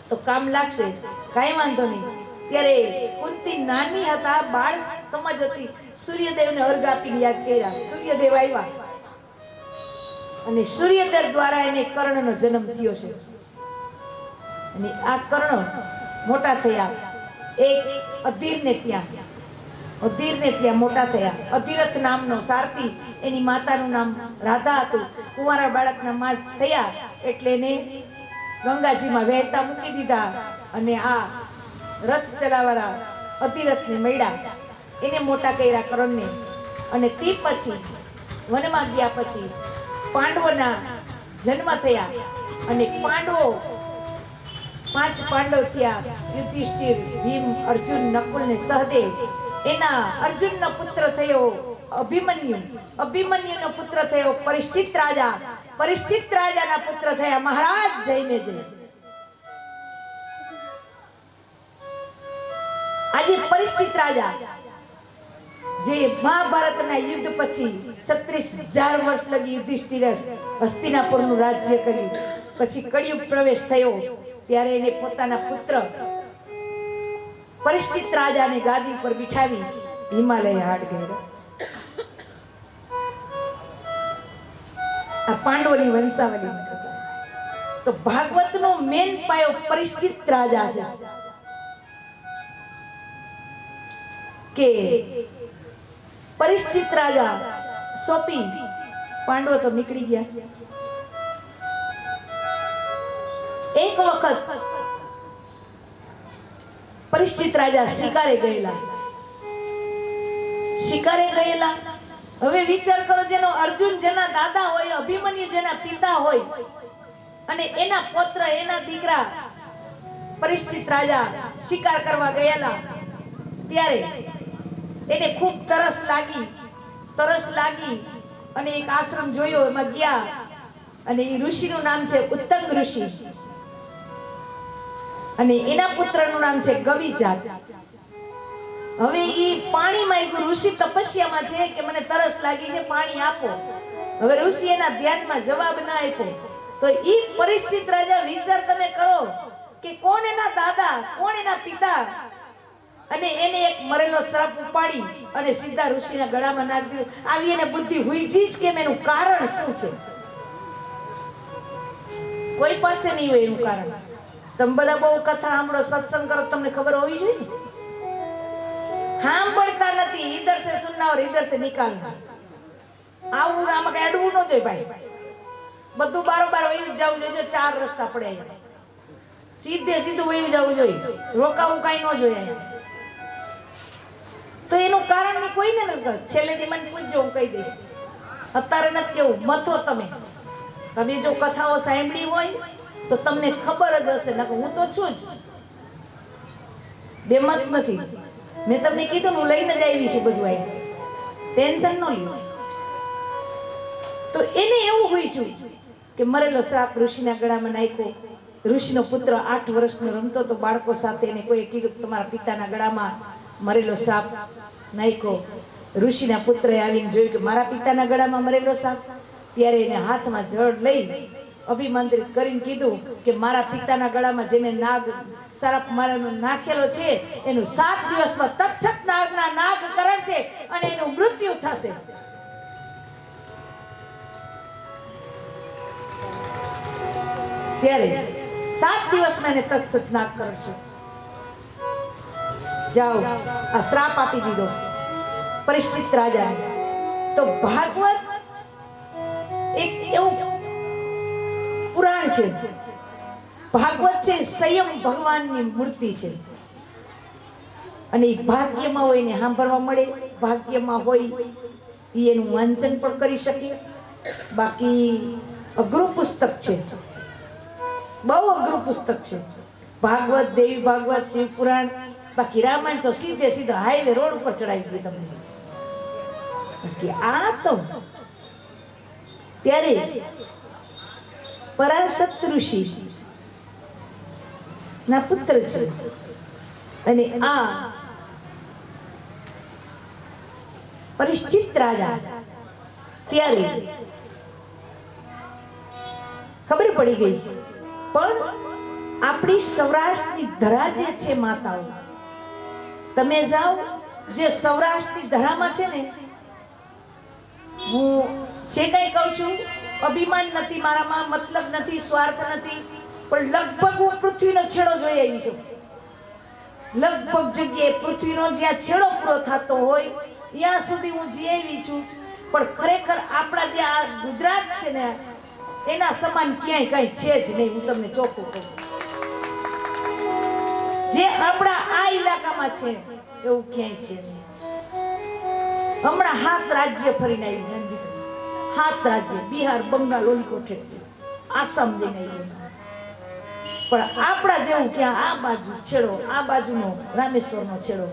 તો કામ લાગશે, કાંઈ વાંધો નહીં. ત્યારે કુંતી નાની હતા, બાળ સમજ હતી. સૂર્યદેવને અર્ઘ આપીને યાદ કર્યા. સૂર્યદેવ આવ્યા અને સૂર્યદેવ દ્વારા એને કર્ણનો જન્મ થયો છે. અને આ કર્ણ મોટા થયા. એક અધીરને ત્યાં મોટા થયા. અધિરથ નામનો સારથી, એની માતાનું નામ રાધા હતું. કુંવારા બાળકના માં થયા એટલે એને ગંગાજીમાં વહેતા મૂકી દીધા અને આ રથ ચલાવવાળા અધિરથને મળ્યા, એને મોટા કર્યા કર્ણને. અને તે પછી વનમાં ગયા પછી પાંડવોના જન્મ થયા અને પાંડવો 5 પાંડવ થયા, યુધિષ્ઠિર, ભીમ, અર્જુન, નકુલ ને સહદેવ. એના અર્જુનનો પુત્ર થયો અભિમન્યુ, અભિમન્યુનો પુત્ર થયો પરીક્ષિત રાજા, પરીક્ષિત રાજાના પુત્ર થયા મહારાજ જઈને જય. આજે પરીક્ષિત રાજા જે મહાભારતના યુદ્ધ પછી 36,000 વર્ષ લગી યુધિષ્ઠિર હસ્તિનાપુરનું રાજ્ય કર્યું, પછી કળિયુગ પ્રવેશ થયો ત્યારે એને પોતાના પુત્ર પરીક્ષિત રાજાને ગાદી પર બિઠાવી હિમાલય હાડ ગયો. આ પાંડવોની વંશાવલી. તો ભાગવતનો મેન પાયો પરીક્ષિત રાજા છે કે પરીક્ષિત રાજા સોંપી પાંડવો તો નીકળી ગયા. એક વખત પરીક્ષિત રાજા શિકારે ગયેલા. હવે વિચાર કરો, જેનો અર્જુન જેના દાદા હોય, અભિમન્યુ જેના પિતા હોય, અને એના પુત્ર એના દીકરા પરીક્ષિત રાજા શિકાર કરવા ગયેલા, ત્યારે એને ખૂબ તરસ લાગી અને એક આશ્રમ જોયો, એમાં ગયા અને એ ઋષિનું નામ છે ઉત્તંગ ઋષિ અને એના પુત્રનું નામ છે ગવિજાત. હવે ઈ પાણી માંગ્યું, ઋષિ તપસ્યામાં છે કે મને તરસ લાગી છે, પાણી આપો. હવે ઋષિ એના ધ્યાનમાં જવાબ ના આપ્યો. તો ઈ પરીક્ષિત રાજા, વિચાર તમે કરો કે કોણ એના દાદા, કોણ એના પિતા, અને એને એક મરેલો શ્રાપ ઉપાડી અને સીધા ઋષિના ગળામાં નાખી દીધો. આવી એને બુદ્ધિ હુઈજી જ કેમ, એનું કારણ શું છે? કોઈ પાસે નહીં હોય એનું કારણ. તમે બધા બહુ કથા સાંભળો, સત્સંગ કરો, તમને ખબર હોવી જોઈએ ને. સાંભળતા નથી. ઈધર સે સુનના ઓર ઈધર સે નિકાલના. આવું આમાં કઈ અડવું ન જોઈએ ભાઈ. બધું બારોબાર વયું જવું જોઈએ. 4 રસ્તા પડ્યા, સીધે સીધું વયું જવું જોઈએ, રોકાવું કઈ ન જોઈએ. તો એનું કારણ ની કોઈને નથી. છેલ્લેથી મને પૂછજો, હું કહી દઈશ. અત્યારે નથી કેવું, મથો તમે જો કથાઓ સાંભળી હોય તો તમને ખબર જ હશે. નકર હું તો છું જ, બેમત નથી. મેં તમને કીધું હું લઈને જ આવી છું બધું, આવી ટેન્શન ન લ્યો. તો એને એવું હોય છે કે મરેલો શ્રાપ ઋષિના ગળામાં નાખ્યો. ઋષિનો પુત્ર 8 વર્ષનો રમતો તો બાળકો સાથે, એને કોઈ કીધું તમારા પિતાના ગળામાં મરેલો સાપ નાખ્યો. ઋષિના પુત્રએ આવીને જોયું કે મારા પિતાના ગળામાં મરેલો સાપ. ત્યારે એને હાથમાં જળ લઈ અભિમંત્રિત કરીને કીધું કે મારા પિતાના ગળામાં જેને નાગ સરાપ મારાનો નાખેલો છે એનું 7 દિવસમાં તક્ષક નાગના નાગ કરડશે અને એનું મૃત્યુ થશે. ત્યારે 7 દિવસમાં એને તક્ષક નાગ કરડશે. જાઓ, આ શ્રાપ આપી દીધો પરીક્ષિત રાજાને. તો ભાગવત એક એવું પુરાણ છે. ભાગવત છે સ્વયં ભગવાનની મૂર્તિ છે. અને એ ભાગ્યમાં હોય ને સાંભળવા મળે, ભાગ્યમાં હોય એ એનું વાંચન પણ કરી શકે. બાકી અઘરું પુસ્તક છે, બહુ અઘરું પુસ્તક છે ભાગવત, દેવી ભાગવત, શિવ પુરાણ. બાકી રામાયણ તો સીધા હાઈવે રોડ ઉપર ચડાવી દે તમને. બાકી આ તો ત્યારે પરાશત ઋષિ ના પુત્ર છે. અને આ પરીક્ષિત રાજા, ત્યારે ખબર પડી ગઈ. પણ આપણી સૌરાષ્ટ્રની ધરા જે છે માતાઓ, તમે જાઓ જે સૌરાષ્ટ્રની ધરામાં છે ને, હું જે કઈ કહું છું અભિમાન નથી મારામાં, મતલબ નથી, સ્વાર્થ નથી, પણ લગભગ હું પૃથ્વીનો છેડો જોઈ આવી છું. લગભગ જગ્યાએ પૃથ્વીનો જ્યાં છેડો પૂરો થતો હોય ત્યાં સુધી હું જઈ આવી છું. પણ ખરેખર આપણા જે આ ગુજરાત છે ને, એના સમાન ક્યાંય કઈ છે જ નહીં. હું તમને ચોખ્ખું કહું, જે આપણા આ ઇલાકામાં છે એવું ક્યાંય છે નહીં. હમણાં 7 રાજ્ય ફરીને આવી, 7 રાજ્ય, બિહાર, બંગાળ, ઓલી કોઠે આસામ જઈને આવી. પણ આપણા જેવું ક્યાં આ બાજુ છેડો, આ બાજુનો રામેશ્વરનો છેડો,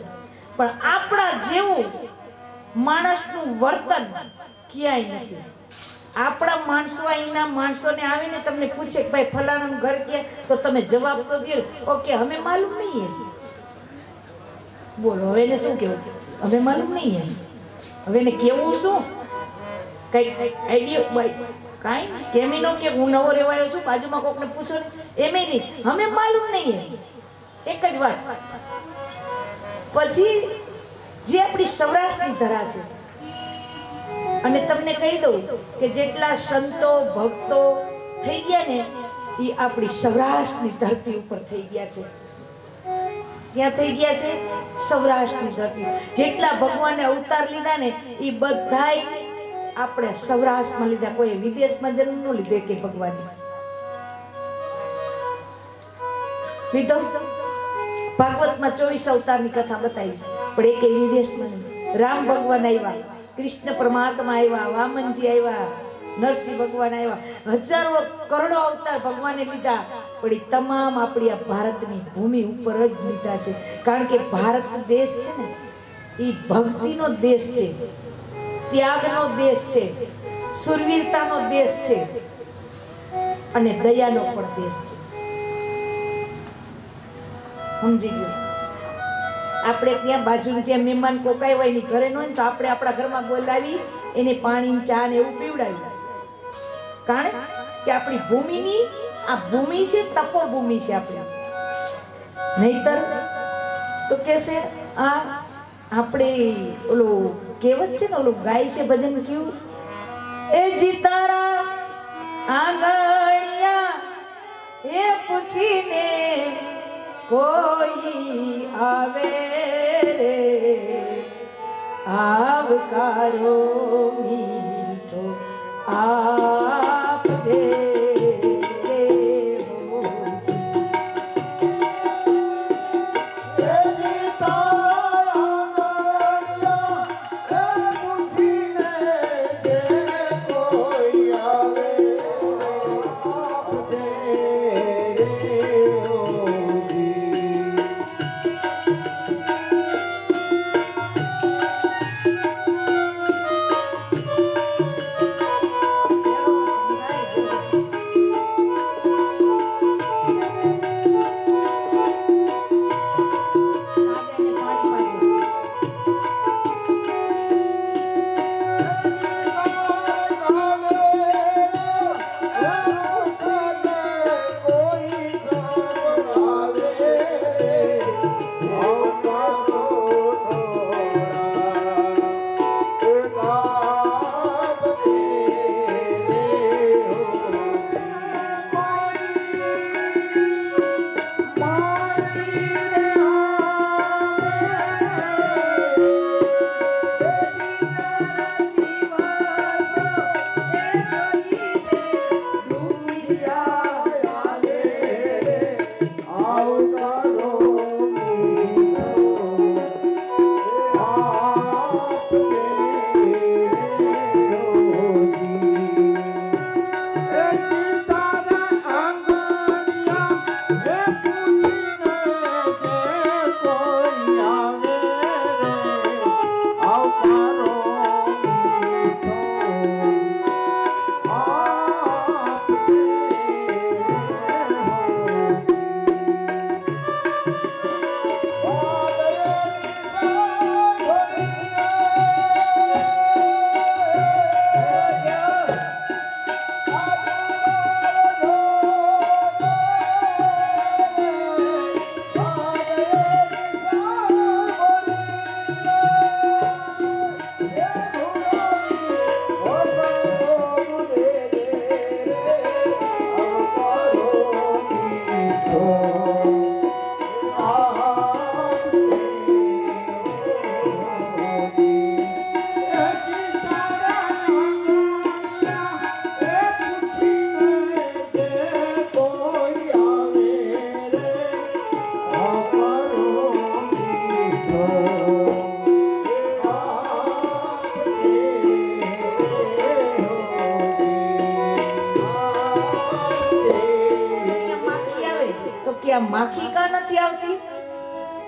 પણ આપણા જેવું માણસનું વર્તન ક્યાંય નથી. આપણા માણસો અહીંના માણસોને આવીને તમને પૂછે કે ભાઈ ફલાણાનું ઘર ક્યાં, તો તમે જવાબ તો દો ઓકે હમે માલુમ નહીં હે. બોલો હવે એને શું કેવું? હવે માલુમ નહીં હે. હવે એને કેવું શું? કઈ આઈડિયા ભાઈ કાંઈ કેમી નો કે હું નવો રેવાયો છું, બાજુમાં કોકને પૂછો ને એમે નહીં, હમે માલુમ નહીં હે. એક જ વાત. પછી જે આપણી સૌરાષ્ટ્રની ધરા છે, અને તમને કહી દઉં કે જેટલા સંતો ભક્તો થઈ ગયા ને એ આપણી સૌરાષ્ટ્રની ધરતી ઉપર થઈ ગયા છે. ક્યાં થઈ ગયા છે? સૌરાષ્ટ્રની ધરતી. જેટલા ભગવાને અવતાર લીધા ને એ બધાય આપણે સૌરાષ્ટ્રમાં લીધા. કોઈ વિદેશમાં જન્મ ન લીધો કે ભગવાને લીધો. ભાગવતમાં 24 અવતારની કથા બતાવી, પણ એક વિદેશમાં નહીં. રામ ભગવાન આવ્યા, કૃષ્ણ પરમાત્મા આવ્યા, વામનજી આવ્યા, નરસિંહ ભગવાન આવ્યા, હજારો કરોડો અવતાર ભગવાને લીધા, પણ એ તમામ આપણી આ ભારતની ભૂમિ ઉપર જ લીધા છે. કારણ કે ભારત દેશ છે ને એ ભક્તિનો દેશ છે, ત્યાગનો દેશ છે, સુરવીરતાનો દેશ છે અને દયાનો પણ દેશ છે. સમજી ગયો? આપણે ત્યાં બાજુ ત્યાં મહેમાન કોકાઈ હોય ની ઘરે ન હોય તો આપણે આપણા ઘરમાં બોલાવી એને પાણી ચા ને એવું પીવડાવી. કારણ કે આપણી ભૂમિની આ ભૂમિ છે, તપોભૂમિ છે આપણી. નહીતર તો કેસે આ આપણે ઓલો કહેવત છે ને, ઓલું ગાય છે ભજન કેવું, એ જીતારા આંગણિયા એ પૂછીને કોઈ આવે રે, આવકારો મીઠો આપજે.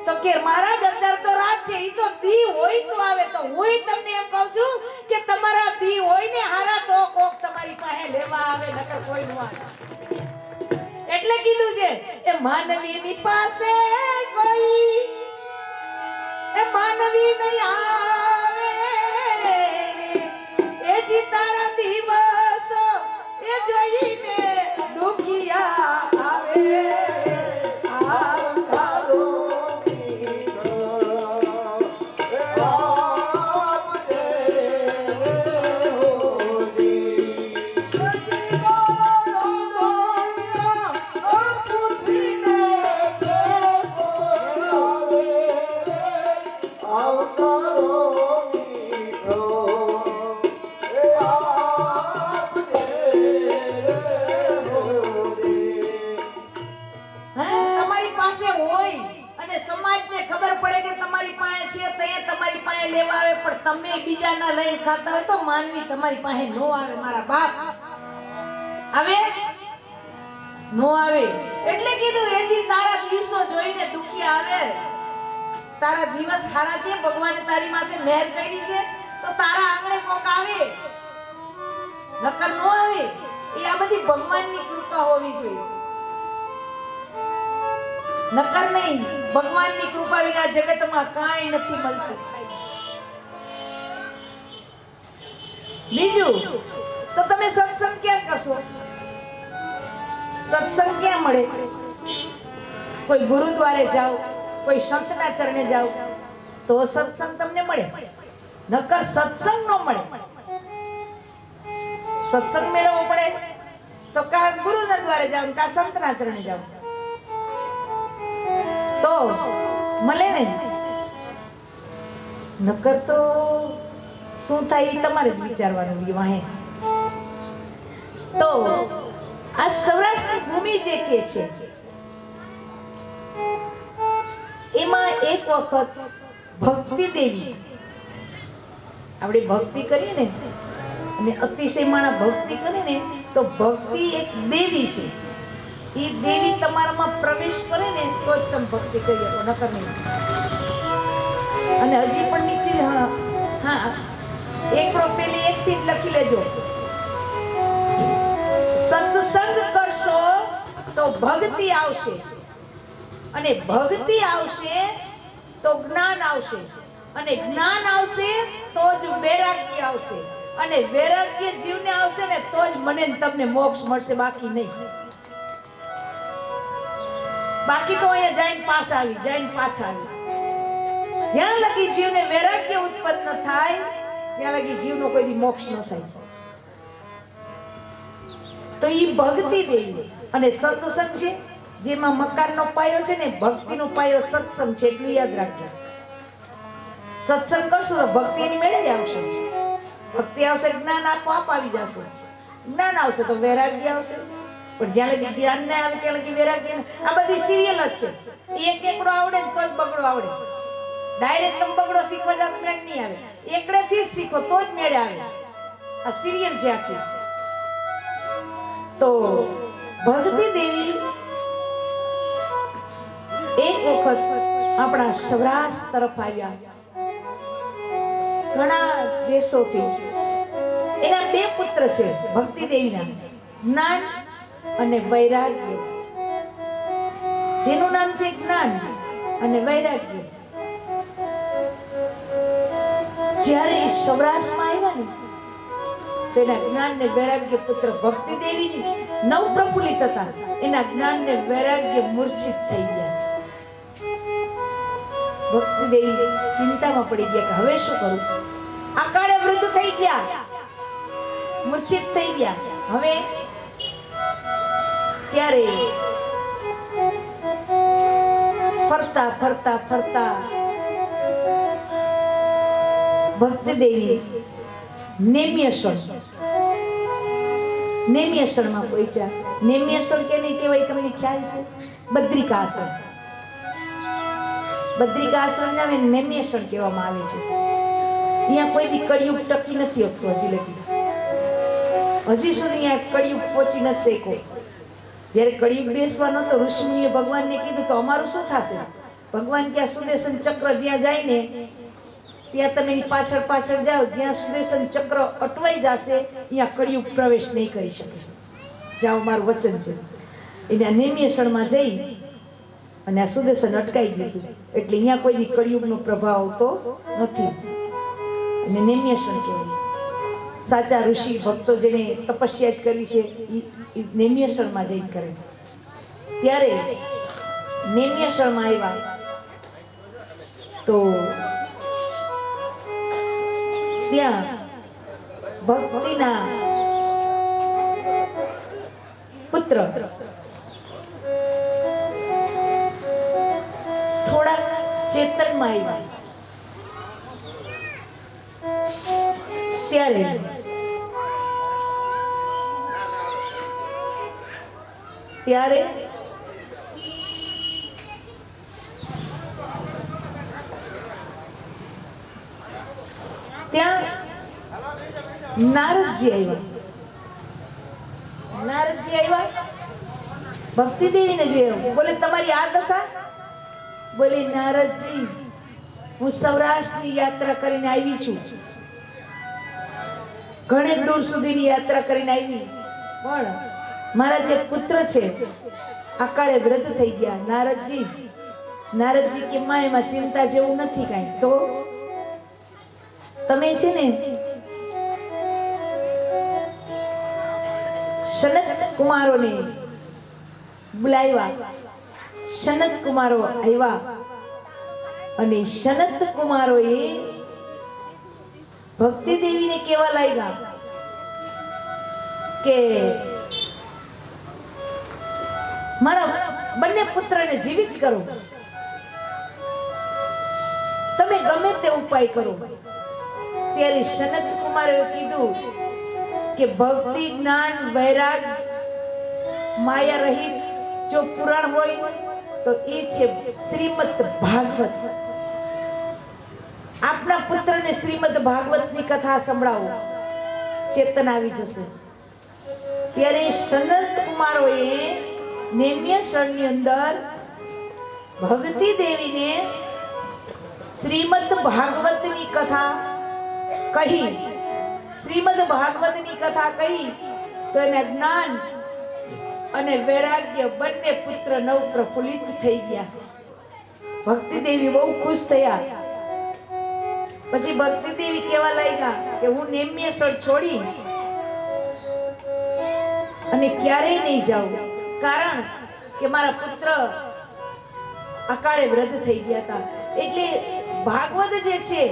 તો કે મહારાજ અત્યારે તો રાત છે, ઈ તો દી હોય તો આવે. તો હું તમને એમ કહું છું કે તમારા દી હોય ને હારા તો કોક તમારી પાસે લેવા આવે, નકર કોઈ ન આવે. એટલે કીધું છે એ માનવીની પાસે કોઈ એ માનવી નહીં આવે, એ જી તારા દિવસ એ જોઈને દુખિયા આવે. તારો તમારી પાસે હોય અને સમાજને ખબર પડે કે તમારી પાસે છે તો એ તમારી પાસે લેવા આવે, પણ તમે બીજાના લઈને ખાતા હોય તો માનવી તમારી પાસે નો આવે. મારા બાપ આવે નો આવે. એટલે કીધું એજી તારા દિવસો જોઈને દુખી આવે. તારા દિવસ સારા છે, ભગવાને તારી માથે મહેર કરી છે તો તારા આંગણે કોક આવે, નકર નો આવે. એ આ બધી ભગવાનની કૃપા હોવી જોઈએ, નકર નહીં. ભગવાનની કૃપા વિના જગતમાં કાંઈ નથી મળતું. બીજું તો તમે સત્સંગ ક્યાં કરશો? સત્સંગ ક્યાં મળે? કોઈ ગુરુદ્વારે જાઓ, કોઈ સંતના ચરણે જાઓ તો સત્સંગ તમને મળે, નકર સત્સંગ નો મળે. સત્સંગ મેળવવો પડે તો કા ગુરુના દ્વારે જાઓ, કા સંતના ચરણે જાઓ તો મળે ને. નકર તો શું થાય એ તમારે જ વિચારવાનું વાહે. તો આ સૌરાષ્ટ્રની ભૂમિ જે કે છે એમાં એક વખત ભક્તિ દેવી, આપણે ભક્તિ કરીએ ને અને અતિશય માણા ભક્તિ કરે ને તો ભક્તિ એક દેવી છે. એ દેવી તમારામાં પ્રવેશ કરે ને તો જ તમે ભક્તિ કરી શકો, નકર નહીં. અને હજી પણ નીચે હા એક પેલી એક થી લખી લેજો. સત્સંગ કરશો તો ભક્તિ આવશે, અને ભક્તિ આવશે તો જ્ઞાન આવશે, અને જ્ઞાન આવશે તો જ વૈરાગ્ય આવશે, અને વૈરાગ્ય જીવને આવશે ને તો જ મને તમને મોક્ષ મળશે, બાકી નહીં. બાકી તો અહીંયા જઈને પાછા આવી, જઈને પાછા આવી. જ્યાં લગી જીવને વૈરાગ્ય ઉત્પન્ન થાય ત્યાં લગી જીવનો કોઈ દી મોક્ષ ન થાય. તો ઈ ભક્તિ દેવી અને સત્સંગ છે, જેમાં મકાનનો પાયો છે ને ભક્તિનો પાયો સત્સંગ છે, એટલું યાદ રાખજો. સત્સંગ કરશો તો ભક્તિ એની મેળે જ આવશે. ભક્તિ આવશે, જ્ઞાન આપોઆપ આવી જશે. જ્ઞાન આવશે તો વૈરાગ્ય આવશે, પણ જ્યાં લગી જ્ઞાન ના આવે ત્યાં લગી વૈરાગ્ય. આ બધી સિરિયલ જ છે. એક એકડો આવડે ને તો જ બગડો આવડે. ડાયરેક્ટ તમે બગડો શીખવા જાવ તો મેળ નહીં આવે. એકડેથી જ શીખો તો જ મેળ આવે. આ સિરિયલ છે આખી. તો ભક્તિ દેવી એક વખત આપણા સૌરાષ્ટ્ર તરફ આવ્યા, ઘણા દેશોથી. એના બે પુત્ર છે ભક્તિ દેવીના, જ્ઞાન અને વૈરાગ્ય. જેનું નામ છે જ્ઞાન અને વૈરાગ્ય. જ્યારે સૌરાષ્ટ્રમાં આવ્યા ને તેના જ્ઞાન ને વૈરાગ્ય પુત્ર ભક્તિ દેવી નવ પ્રફુલ્લિત હતા. એના જ્ઞાન ને વૈરાગ્ય મૂર્છિત થઈ ગયા. ભક્તિ દેવી ચિંતામાં પડી ગયા કે હવે શું કરું? અકાળે વૃદ્ધ થઈ ગયા, મૂર્છિત થઈ ગયા. હવે ત્યારે ફરતા ફરતા ફરતા ભક્તિ દેવી નેમ્યસરમાં પહોંચ્યા. નેમ્યસર કેને કહેવાય તમને ખ્યાલ છે? બદ્રિકાશ્રમ. બદ્રિકાશ્રમને હવે નેમ્યસર કહેવામાં આવે છે. અહીંયા કોઈ દી કળિયુગ ટકી નથી હોતું હજી લગી. હજી સુધી અહીંયા કળિયુગ પહોંચી નથી શક્યો. જ્યારે કળિયુગ બેસવાનો તો ઋષિમુનિએ ભગવાનને કીધું તો અમારું શું થશે? ભગવાન ક્યાં સુદર્શન ચક્ર જ્યાં જાય ને ત્યાં તમે એની પાછળ પાછળ જાઓ, જ્યાં સુદર્શન ચક્ર અટવાઈ જશે ત્યાં કળિયુગ પ્રવેશ નહીં કરી શકે. જાઓ, મારું વચન છે. એના નેમ્યસણમાં જઈ અને આ સુદર્શન અટકાઈ દીધું એટલે અહીંયા કોઈ દી કળિયુગનો પ્રભાવ આવતો નથી. અને નેમ્યસણ કહેવાય. સાચા ઋષિ ભક્તો જેને તપસ્યા જ કરી છે એ નેમ્યસણમાં જઈ કરે. ત્યારે નેમ્યસણમાં આવ્યા તો ત્યાં ભક્તિના પુત્ર થોડા ચેતનમાં આવ્યા. ત્યારે ત્યાં નારદજી આવ્યા. ભક્તિ દેવીને જોયા. બોલે, તમારી આ દશા? બોલે, નારદજી, હું સૌરાષ્ટ્રની યાત્રા કરીને આવી છું. ઘણી દૂર સુધીની યાત્રા કરીને આવી, પણ મારા જે પુત્ર છે અકાળે વૃદ્ધ થઈ ગયા. નારદજી કે માં એમાં ચિંતા જેવું નથી કાંઈ. તો તમે છે ને સનત કુમારોને બોલાવ્યા. સનત કુમારો આવ્યા અને સનત કુમારોએ ભક્તિ દેવીને કેવા લાગ્યા કે મારા બંને પુત્રને જીવિત કરો, તમે ગમે તે ઉપાય કરો. ત્યારે સનત કુમારે કીધું કે ભક્તિ, જ્ઞાન, વૈરાગ, માયા રહિત જો પુરાણ હોય તો એ છે શ્રીમદ ભાગવત. આપના પુત્રને શ્રીમદ ભાગવતની કથા સંભળાવો, ચેતન આવી જશે. ત્યારે સનત કુમારોએ નેમ્યસણની અંદર ભક્તિ દેવીને શ્રીમદ ભાગવતની કથા કહી. શ્રીમદ ભાગવતની કથા કહી તો એના જ્ઞાન અને વૈરાગ્ય બંને પુત્ર નવ પ્રફુલ્લિત થઈ ગયા. ભક્તિ દેવી બહુ ખુશ થયા. પછી ભક્તિ દેવી કેવા લાગ્યા કે હું નેમ્યસણ છોડી અને ક્યારેય નહીં જાઉં, કારણ કે મારા પુત્ર અકાળે વૃદ્ધ થઈ ગયા હતા. એટલે ભાગવત જે છે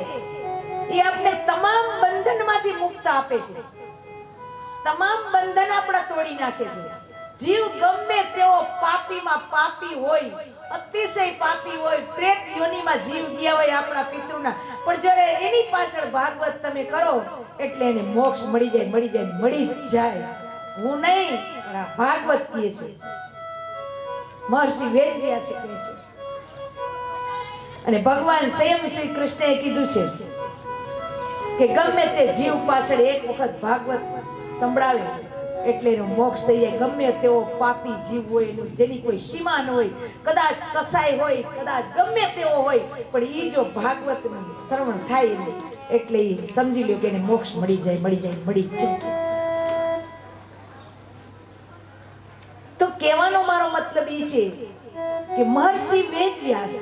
એ આપણે તમામ બંધનમાંથી મુક્ત આપે છે. તમામ બંધન આપણા તોડી નાખે છે. જીવ ગમે તેવો પાપીમાં પાપી હોય, અતિશય પાપી હોય, પ્રેત યોનિમાં જીવ ગયા હોય આપણા પિતૃના, પણ જ્યારે એની પાછળ ભાગવત તમે કરો એટલે એને મોક્ષ મળી જાય. હું નહીં, પણ આ ભાગવત કહે છે. મહર્ષિ વેદવ્યાસ કહે છે. અને ભગવાન સ્વયં શ્રી કૃષ્ણએ કીધું છે કે ગમે તે જીવ પાછળ એક વખત ભાગવત સંભળાવે એટલે એનો મોક્ષ થઈ જાય. ગમે તેવો પાપી જીવ હોય, એનું જેની કોઈ સીમા ન હોય, કદાચ કસાય હોય, કદાચ ગમે તેવો હોય, પણ એ જો ભાગવતનું શ્રવણ થાય એટલે એ સમજી લ્યો કે એને મોક્ષ મળી જ છે. તો કહેવાનો મારો મતલબ એ છે કે મહર્ષિ વેદવ્યાસ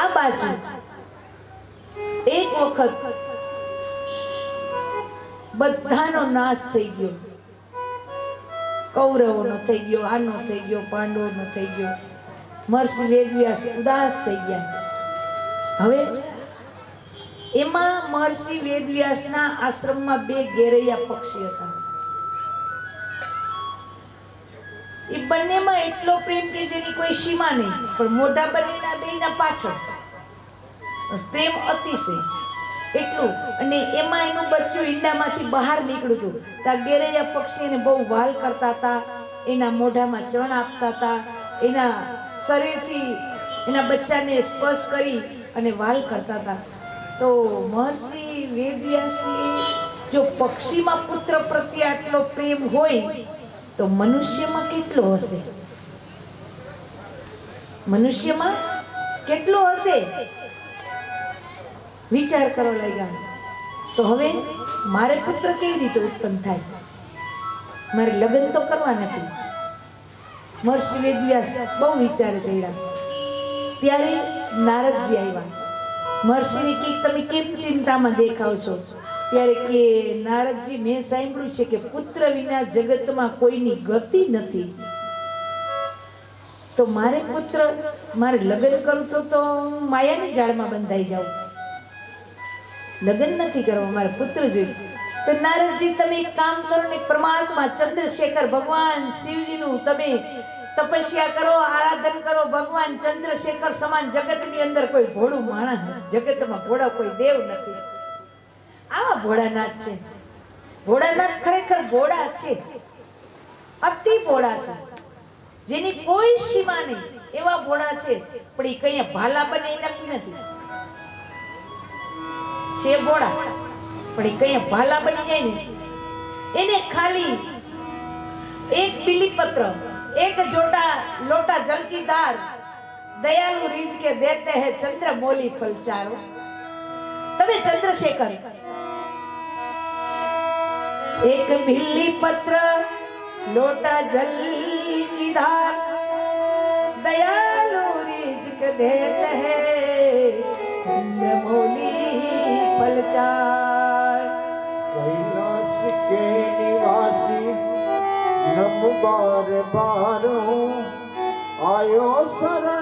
આ બાજુ એક વખત બધાનો નાશ થઈ ગયો. કૌરવોનો થઈ ગયો, આનો થઈ ગયો, પાંડવોનો થઈ ગયો. મહર્ષિ વેદવ્યાસ ઉદાસ થઈ ગયા. હવે એમાં મહર્ષિ વેદવ્યાસના આશ્રમમાં બે ઘેરૈયા પક્ષી હતા. એ બંનેમાં એટલો પ્રેમ કે જેની કોઈ સીમા નહીં, પણ મોઢા બંનેના બેયના પાછળ પ્રેમ અતિશય એટલું. અને એમાં એનું બચ્ચું ઈંડામાંથી બહાર નીકળ્યું હતું. ત્યાં ગેરૈયા પક્ષીને બહુ વાલ કરતા હતા, એના મોઢામાં ચણ આપતા હતા, એના શરીરથી એના બચ્ચાને સ્પર્શ કરી અને વાલ કરતા હતા. તો મહર્ષિ વેદવ્યાસજી જો પક્ષીમાં પુત્ર પ્રત્યે આટલો પ્રેમ હોય તો મનુષ્યમાં કેટલો હશે? મનુષ્યમાં કેટલો હશે વિચાર કરો લાગ્યા. તો હવે મારે પુત્ર કેવી રીતે ઉત્પન્ન થાય? મારે લગ્ન તો કરવા નથી. મહર્ષિ વેદવ્યાસ બહુ વિચાર કર્યા. ત્યારે નારદજી આવ્યા. મહર્ષિને કે તમે કેમ ચિંતામાં દેખાવ છો? ત્યારે કે નારદજી, મેં સાંભળ્યું છે કે પુત્ર વિના જગતમાં કોઈની ગતિ નથી. તો મારે લગ્ન કરું તો માયાની જાળમાં બંધાઈ જાઉં. લગ્ન નથી કરવા, મારે પુત્ર જોઈએ. તો નારદજી, તમે એક કામ કરો ને, પરમાત્મા ચંદ્રશેખર ભગવાન શિવજીનું તમે તપસ્યા કરો, આરાધન કરો. ભગવાન ચંદ્રશેખર સમાન જગતની અંદર કોઈ ભોળું માણસ નથી. જગતમાં ભોળા કોઈ દેવ નથી. આવા ભોળાનાથ છે. ભોળાનાથ ખરેખર ભોળા છે, અતિ ભોળા છે, જેની કોઈ સીમા નહીં. એવા ભોળા છે, પણ એ કઈ ભાલા બને એ નક્કી નથી. છે ભોળા, પણ એ કઈ ભાલા બની જાય ને, એને ખાલી એક બીલીપત્ર, एक लोटा जल की धार, दयालु रीझ के देते हैं चंद्रमौली फल चारो. तबे चंद्रशेखर एक बिल्ली पत्र, लोटा जल की धार, दयालु रीझ के देते हैं चंद्रमौली फल चार. कैलाश के निवासी नम बार बार आयो शरण